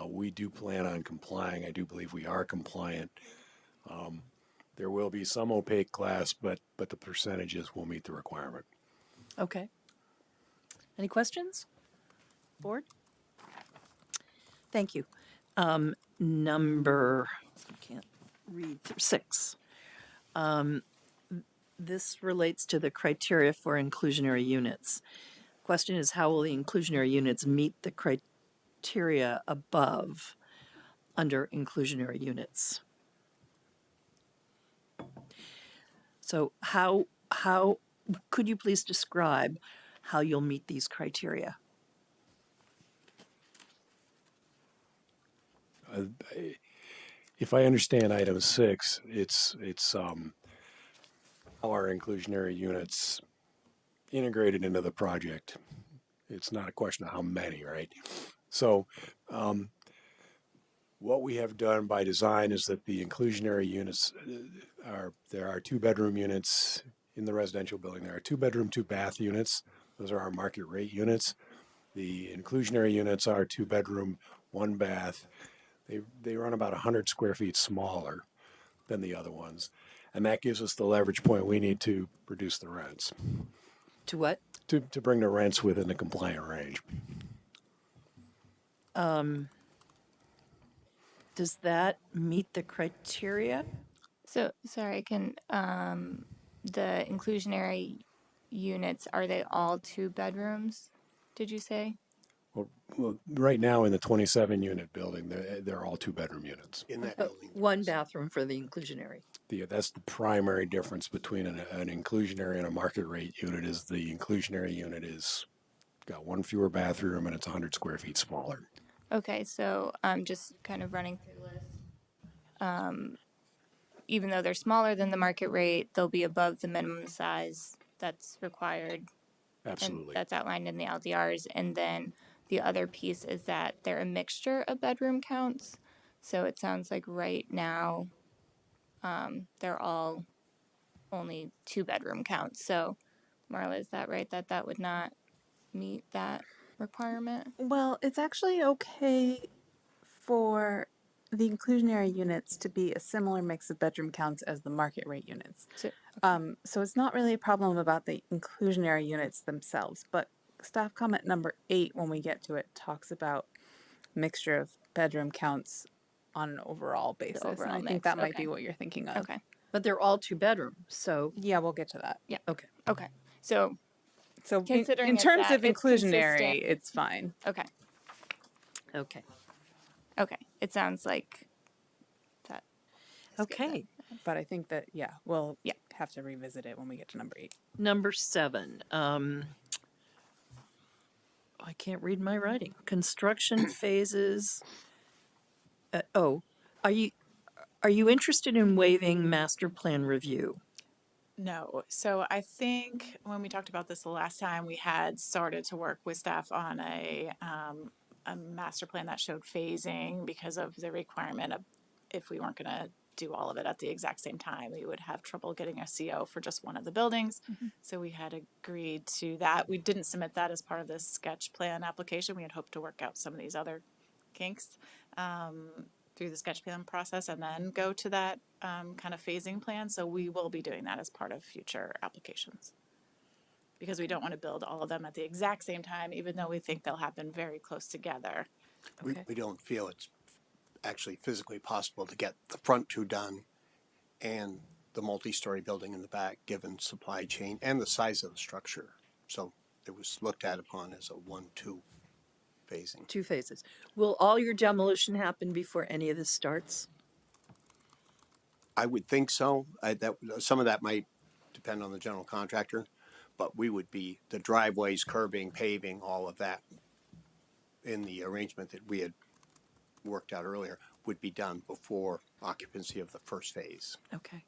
we do plan on complying. I do believe we are compliant. There will be some opaque glass, but the percentages will meet the requirement. Okay. Any questions? Board? Thank you. Number, I can't read through 6. This relates to the criteria for inclusionary units. Question is, how will the inclusionary units meet the criteria above under inclusionary units? So how could you please describe how you'll meet these criteria? If I understand item 6, it's how our inclusionary units integrated into the project. It's not a question of how many, right? So what we have done by design is that the inclusionary units there are 2-bedroom units in the residential building. There are 2-bedroom, 2-bath units. Those are our market rate units. The inclusionary units are 2-bedroom, 1-bath. They run about 100 square feet smaller than the other ones. And that gives us the leverage point we need to reduce the rents. To what? To bring the rents within the compliant range. Does that meet the criteria? So sorry, can the inclusionary units, are they all 2 bedrooms? Did you say? Well, right now in the 27-unit building, they're all 2-bedroom units. In that But building. 1 bathroom for the inclusionary. That's the primary difference between an inclusionary and a market rate unit is the inclusionary unit is got 1 fewer bathroom and it's 100 square feet smaller. Okay, so just kind of running through the list. Even though they're smaller than the market rate, they'll be above the minimum size that's required. Absolutely. And that's outlined in the LDRs. And then the other piece is that they're a mixture of bedroom counts. So it sounds like right now they're all only 2-bedroom counts. So Marla, is that right, that would not meet that requirement? Well, it's actually okay for the inclusionary units to be a similar mix of bedroom counts as the market rate units. So it's not really a problem about the inclusionary units themselves, but staff comment number 8, when we get to it, talks about mixture of bedroom counts on an overall basis. overall And I think mix, that might okay. be what you're thinking of. Okay. But they're all 2-bedroom, so. Yeah, we'll get to that. Yeah. Okay. Okay. So So considering in it's terms that, of it's inclusionary, consistent. it's fine. Okay. Okay. Okay. It sounds like that. is good Okay. But I think that, yeah, we'll have to revisit it when we get to number 8. Number 7. I can't read my writing. Construction phases. Are you interested in waiving master plan review? No. So I think when we talked about this the last time, we had started to work with staff on a master plan that showed phasing because of the requirement of if we weren't going to do all of it at the exact same time, we would have trouble getting a CO for just one of the buildings. So we had agreed to that. We didn't submit that as part of this sketch plan application. We had hoped to work out some of these other kinks through the sketch plan process and then go to that kind of phasing plan. So we will be doing that as part of future applications. because we don't want to build all of them at the exact same time, even though we think they'll happen very close together. Okay. We don't feel it's actually physically possible to get the front two done and the multi-story building in the back, given supply chain and the size of the structure. So it was looked at upon as a 1-2 phasing. 2 phases. Will all your demolition happen before any of this starts? I would think so. Some of that might depend on the general contractor, but we would be the driveways, curbing, paving, all of that in the arrangement that we had worked out earlier would be done before occupancy of the first phase. Okay.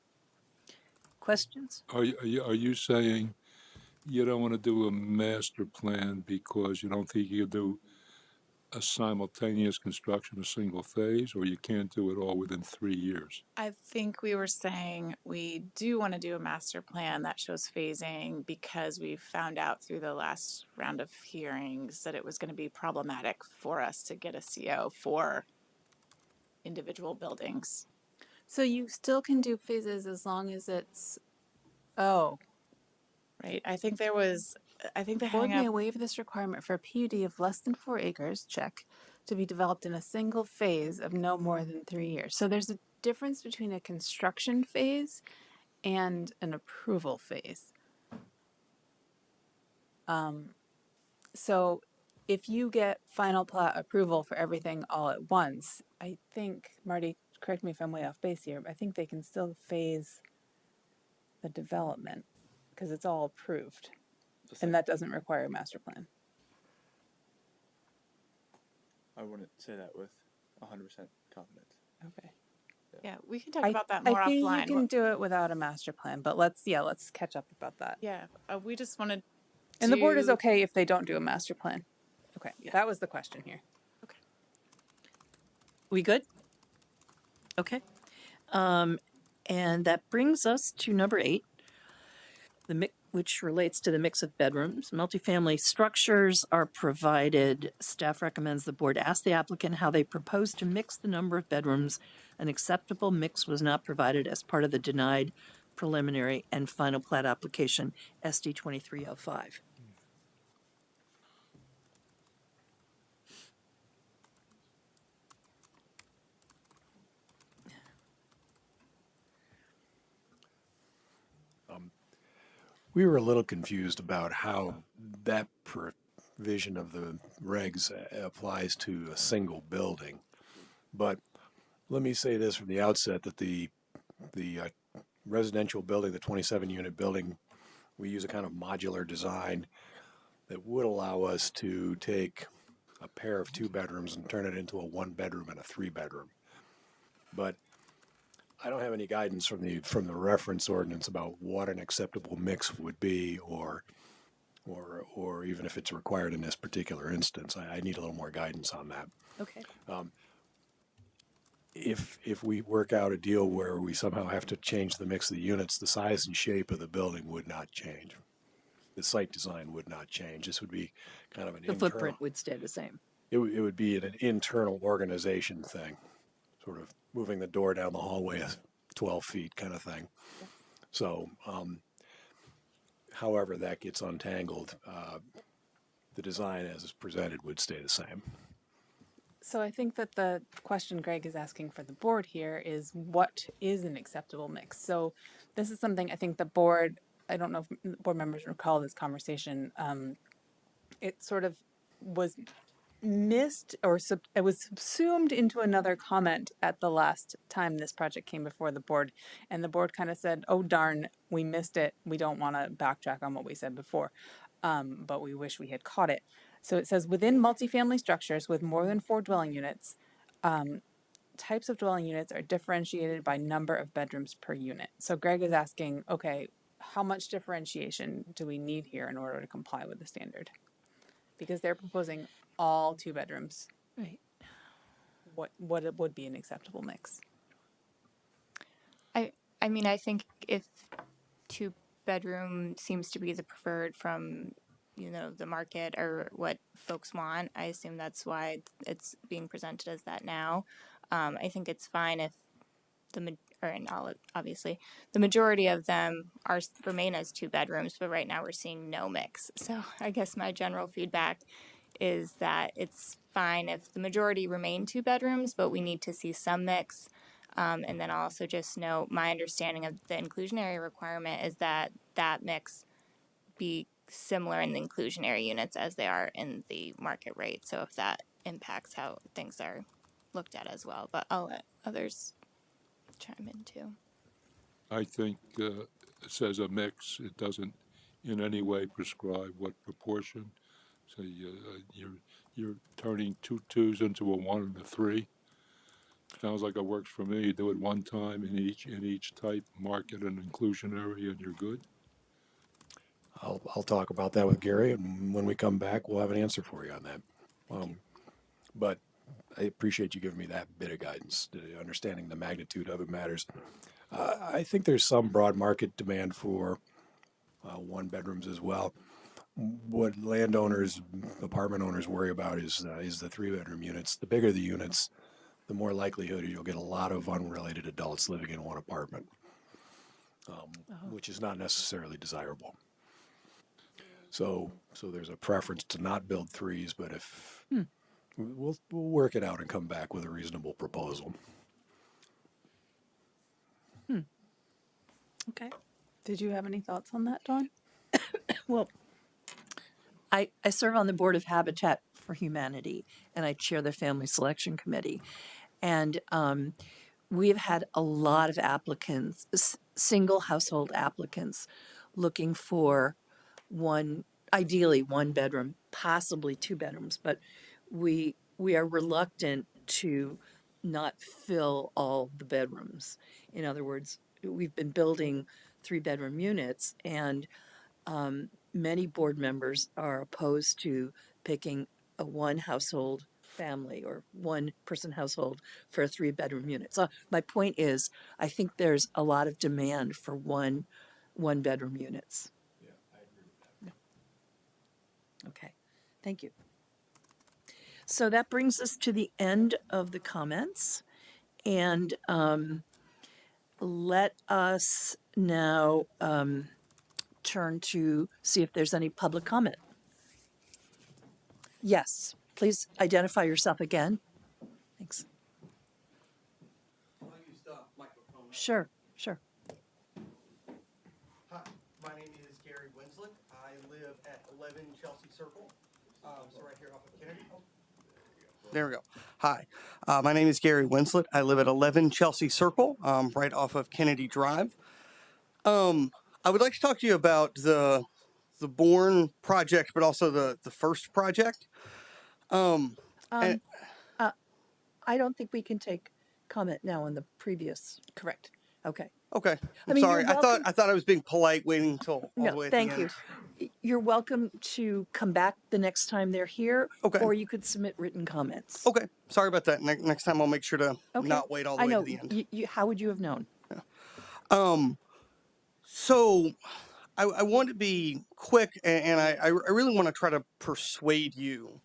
Questions? Are you saying you don't want to do a master plan because you don't think you can do a simultaneous construction, a single phase, or you can't do it all within 3 years? I think we were saying we do want to do a master plan that shows phasing because we found out through the last round of hearings that it was going to be problematic for us to get a CO for individual buildings. So you still can do phases as long as it's, Right? I think the board hang may up, waive this requirement for a PUD of less than 4 acres, check, to be developed in a single phase of no more than 3 years. So there's a difference between a construction phase and an approval phase. So if you get final plat approval for everything all at once, I think, Marty, correct me if I'm way off base here, but I think they can still phase the development because it's all approved. And that doesn't require a master plan. I wouldn't say that with 100% confidence. Okay. yeah, we can talk about that more I think offline. you can do it without a master plan, but let's catch up about that. Yeah, we just wanted And the board is to- okay if they don't do a master plan. Okay, Yeah. that was the question here. We good? Okay. And that brings us to number 8, which relates to the mix of bedrooms. Multifamily structures are provided. Staff recommends the board ask the applicant how they propose to mix the number of bedrooms. An acceptable mix was not provided as part of the denied preliminary and final plat application, SD 2305. We were a little confused about how that provision of the regs applies to a single building. But let me say this from the outset that the residential building, the 27-unit building, we use a kind of modular design that would allow us to take a pair of 2 bedrooms and turn it into a 1-bedroom and a 3-bedroom. But I don't have any guidance from the reference ordinance about what an acceptable mix would be, or even if it's required in this particular instance. I need a little more guidance on that. Okay. If we work out a deal where we somehow have to change the mix of the units, the size and shape of the building would not change. The site design would not change. This would be kind of an The footprint would stay the same. It would be an internal organization thing, sort of moving the door down the hallway 12 feet kind of thing. So, however that gets untangled, the design as is presented would stay the same. So I think that the question Greg is asking for the board here is what is an acceptable mix? So this is something I think the board, I don't know if board members recall this conversation. It sort of was missed or it was subsumed into another comment at the last time this project came before the board, and the board kind of said, oh darn, we missed it, we don't want to backtrack on what we said before, but we wish we had caught it. So it says within multifamily structures with more than 4 dwelling units, types of dwelling units are differentiated by number of bedrooms per unit. So Greg is asking, okay, how much differentiation do we need here in order to comply with the standard? Because they're proposing all 2 bedrooms. Right. What it would be an acceptable mix? I mean, I think if 2-bedroom seems to be the preferred from, the market or what folks want, I assume that's why it's being presented as that now. I think it's fine if or in all, obviously, the majority of them remain as 2 bedrooms, but right now we're seeing no mix. So I guess my general feedback is that it's fine if the majority remain 2 bedrooms, but we need to see some mix. And then I'll also just note my understanding of the inclusionary requirement is that that mix be similar in the inclusionary units as they are in the market rate. So if that impacts how things are looked at as well, but I'll let others chime in too. I think it says a mix. It doesn't in any way prescribe what proportion. So you're turning 2 2s into a 1 and a 3. Sounds like it works for me. Do it one time in each type, market and inclusionary, and you're good. I'll talk about that with Gary, and when we come back, we'll have an answer for you on that. But I appreciate you giving me that bit of guidance. Understanding the magnitude of it matters. I think there's some broad market demand for 1 bedrooms as well. What landowners, apartment owners worry about is the 3-bedroom units. The bigger the units, the more likelihood you'll get a lot of unrelated adults living in one apartment, which is not necessarily desirable. So there's a preference to not build 3s, but if we'll work it out and come back with a reasonable proposal. Okay. Did you have any thoughts on that, Dawn? Well, I serve on the board of Habitat for Humanity, and I chair the Family Selection Committee. And we've had a lot of applicants, single household applicants, looking for ideally 1 bedroom, possibly 2 bedrooms. But we are reluctant to not fill all the bedrooms. In other words, we've been building 3-bedroom units, and many board members are opposed to picking a 1 household family or 1-person household for a 3-bedroom unit. So my point is, I think there's a lot of demand for 1-bedroom units. Yeah, I agree with that. Okay, thank you. So that brings us to the end of the comments, and let us now turn to see if there's any public comment. Yes, please identify yourself again. Thanks. I'll use the microphone. Sure. Hi, my name is Gary Winslet. I live at 11 Chelsea Circle, so right here off of Kennedy. There we go. Hi, my name is Gary Winslet. I live at 11 Chelsea Circle, right off of Kennedy Drive. I would like to talk to you about the Bourne project, but also the first project. And I don't think we can take comment now on the previous. Correct. Okay. okay, I'm mean, sorry. you're welcome- I thought I was being polite, waiting until all the way at Thank the you. end. You're welcome to come back the next time they're here, Okay. or you could submit written comments. Okay, sorry about that. Next time I'll make sure to Okay. not wait all the I way know. to the end. How would you have known? So I want to be quick, and I really want to try to persuade you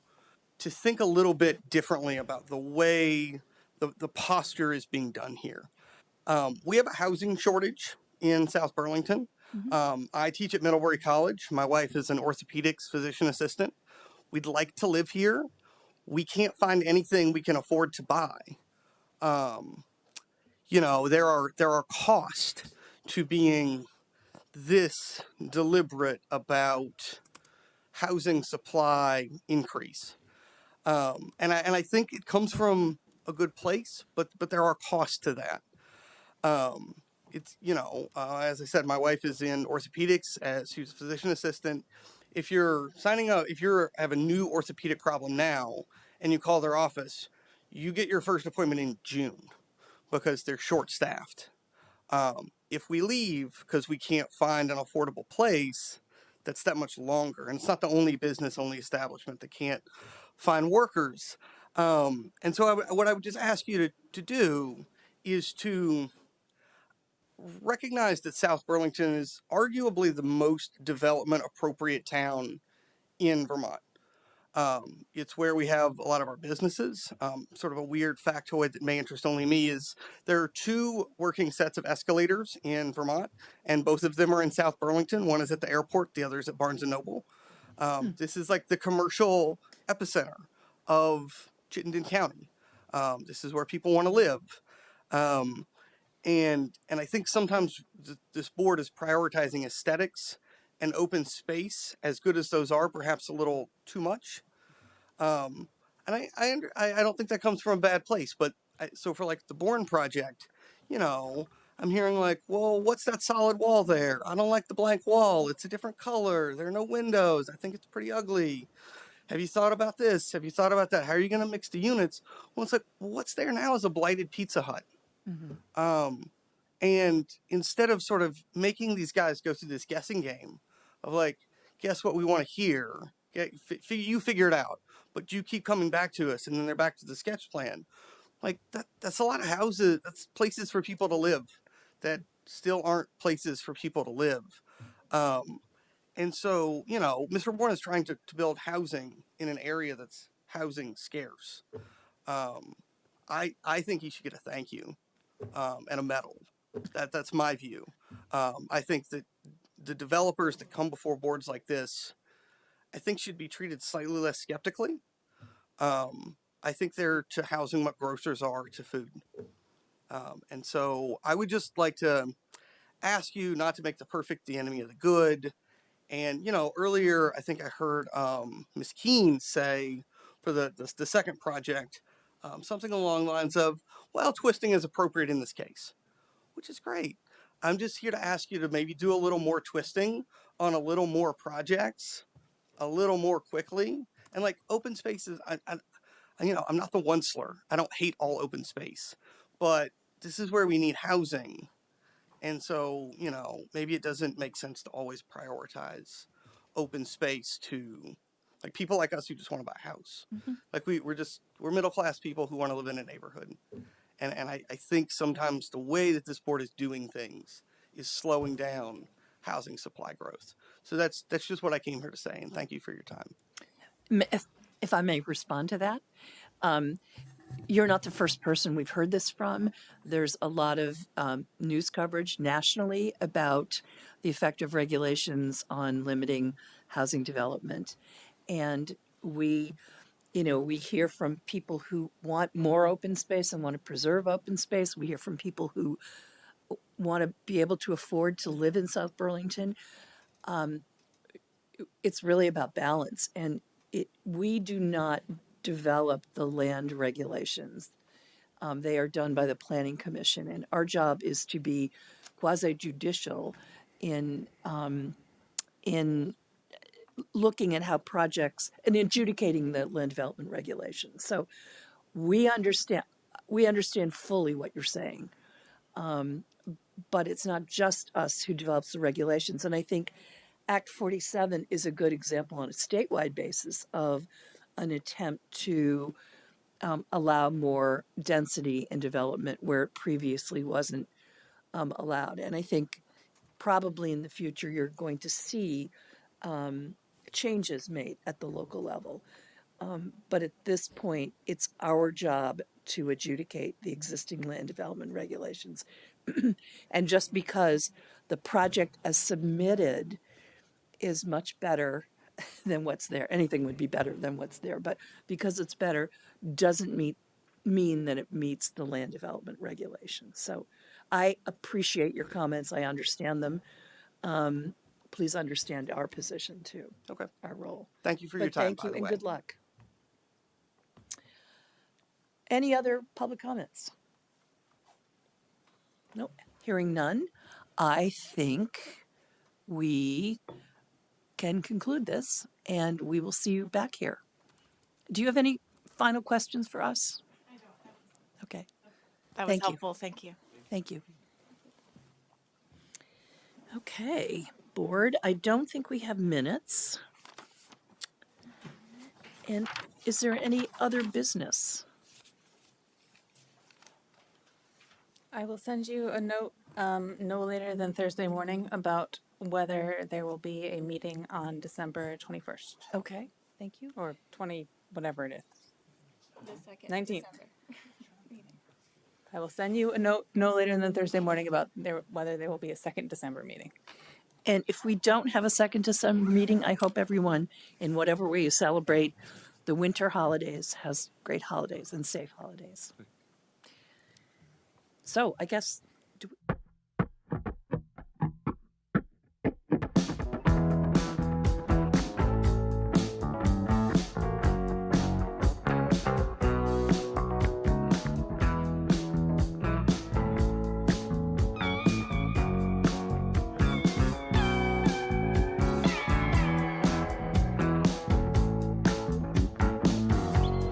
to think a little bit differently about the way the posture is being done here. We have a housing shortage in South Burlington. I teach at Middlebury College. My wife is an orthopedics physician assistant. We'd like to live here. We can't find anything we can afford to buy. There are costs to being this deliberate about housing supply increase. And I think it comes from a good place, but there are costs to that. As I said, my wife is in orthopedics as she's a physician assistant. If you're signing up, if you have a new orthopedic problem now and you call their office, you get your first appointment in June because they're short staffed. If we leave because we can't find an affordable place, that's that much longer. And it's not the only business, only establishment that can't find workers. And so what I would just ask you to do is to recognize that South Burlington is arguably the most development appropriate town in Vermont. It's where we have a lot of our businesses. Sort of a weird factoid that may interest only me is there are two working sets of escalators in Vermont, and both of them are in South Burlington. One is at the airport, the other is at Barnes and Noble. This is like the commercial epicenter of Chittenden County. This is where people want to live. And I think sometimes this board is prioritizing aesthetics and open space, as good as those are, perhaps a little too much. And I don't think that comes from a bad place, but so for like the Bourne project, you know, I'm hearing like, well, what's that solid wall there? I don't like the blank wall. It's a different color. There are no windows. I think it's pretty ugly. Have you thought about this? Have you thought about that? How are you going to mix the units? Well, it's like, well, what's there now is a blighted Pizza Hut. And instead of sort of making these guys go through this guessing game of like, guess what we want to hear? You figure it out, but you keep coming back to us, and then they're back to the sketch plan. Like that's a lot of houses. That's places for people to live that still aren't places for people to live. And so, you know, Mr. Bourne is trying to build housing in an area that's housing scarce. I think he should get a thank you and a medal. That's my view. I think that the developers that come before boards like this, I think should be treated slightly less skeptically. I think they're to housing what grocers are to food. And so I would just like to ask you not to make the perfect the enemy of the good. And, you know, earlier I think I heard Ms. Keene say for the second project, something along the lines of, well, twisting is appropriate in this case, which is great. I'm just here to ask you to maybe do a little more twisting on a little more projects, a little more quickly. And like open spaces, you know, I'm not the one slur. I don't hate all open space, but this is where we need housing. And so, you know, maybe it doesn't make sense to always prioritize open space to like people like us who just want to buy a house. Like we're middle class people who want to live in a neighborhood. And I think sometimes the way that this board is doing things is slowing down housing supply growth. So that's just what I came here to say. And thank you for your time. If I may respond to that, you're not the first person we've heard this from. There's a lot of news coverage nationally about the effect of regulations on limiting housing development. And we hear from people who want more open space and want to preserve open space. We hear from people who want to be able to afford to live in South Burlington. It's really about balance. And we do not develop the land regulations. They are done by the Planning Commission, and our job is to be quasi-judicial in looking at how projects and adjudicating the land development regulations. So we understand fully what you're saying, but it's not just us who develops the regulations. And I think Act 47 is a good example on a statewide basis of an attempt to allow more density and development where it previously wasn't allowed. And I think probably in the future you're going to see changes made at the local level. But at this point, it's our job to adjudicate the existing land development regulations. And just because the project as submitted is much better than what's there, anything would be better than what's there, but because it's better doesn't mean that it meets the land development regulations. So I appreciate your comments. I understand them. Please understand our position too. Okay. Our role. Thank you for your time. Thank you and good luck. Any other public comments? Nope. Hearing none, I think we can conclude this and we will see you back here. Do you have any final questions for us? I don't. Okay. That was helpful. Thank you. Thank you. Okay, board, I don't think we have minutes. And is there any other business? I will send you a note no later than Thursday morning about whether there will be a meeting on December 21st. Okay, Thank you. Or 20, whatever it is. The second 19th. December meeting. I will send you a note no later than Thursday morning about whether there will be a second December meeting. And if we don't have a second December meeting, I hope everyone, in whatever way you celebrate the winter holidays, has great holidays and safe holidays. So I guess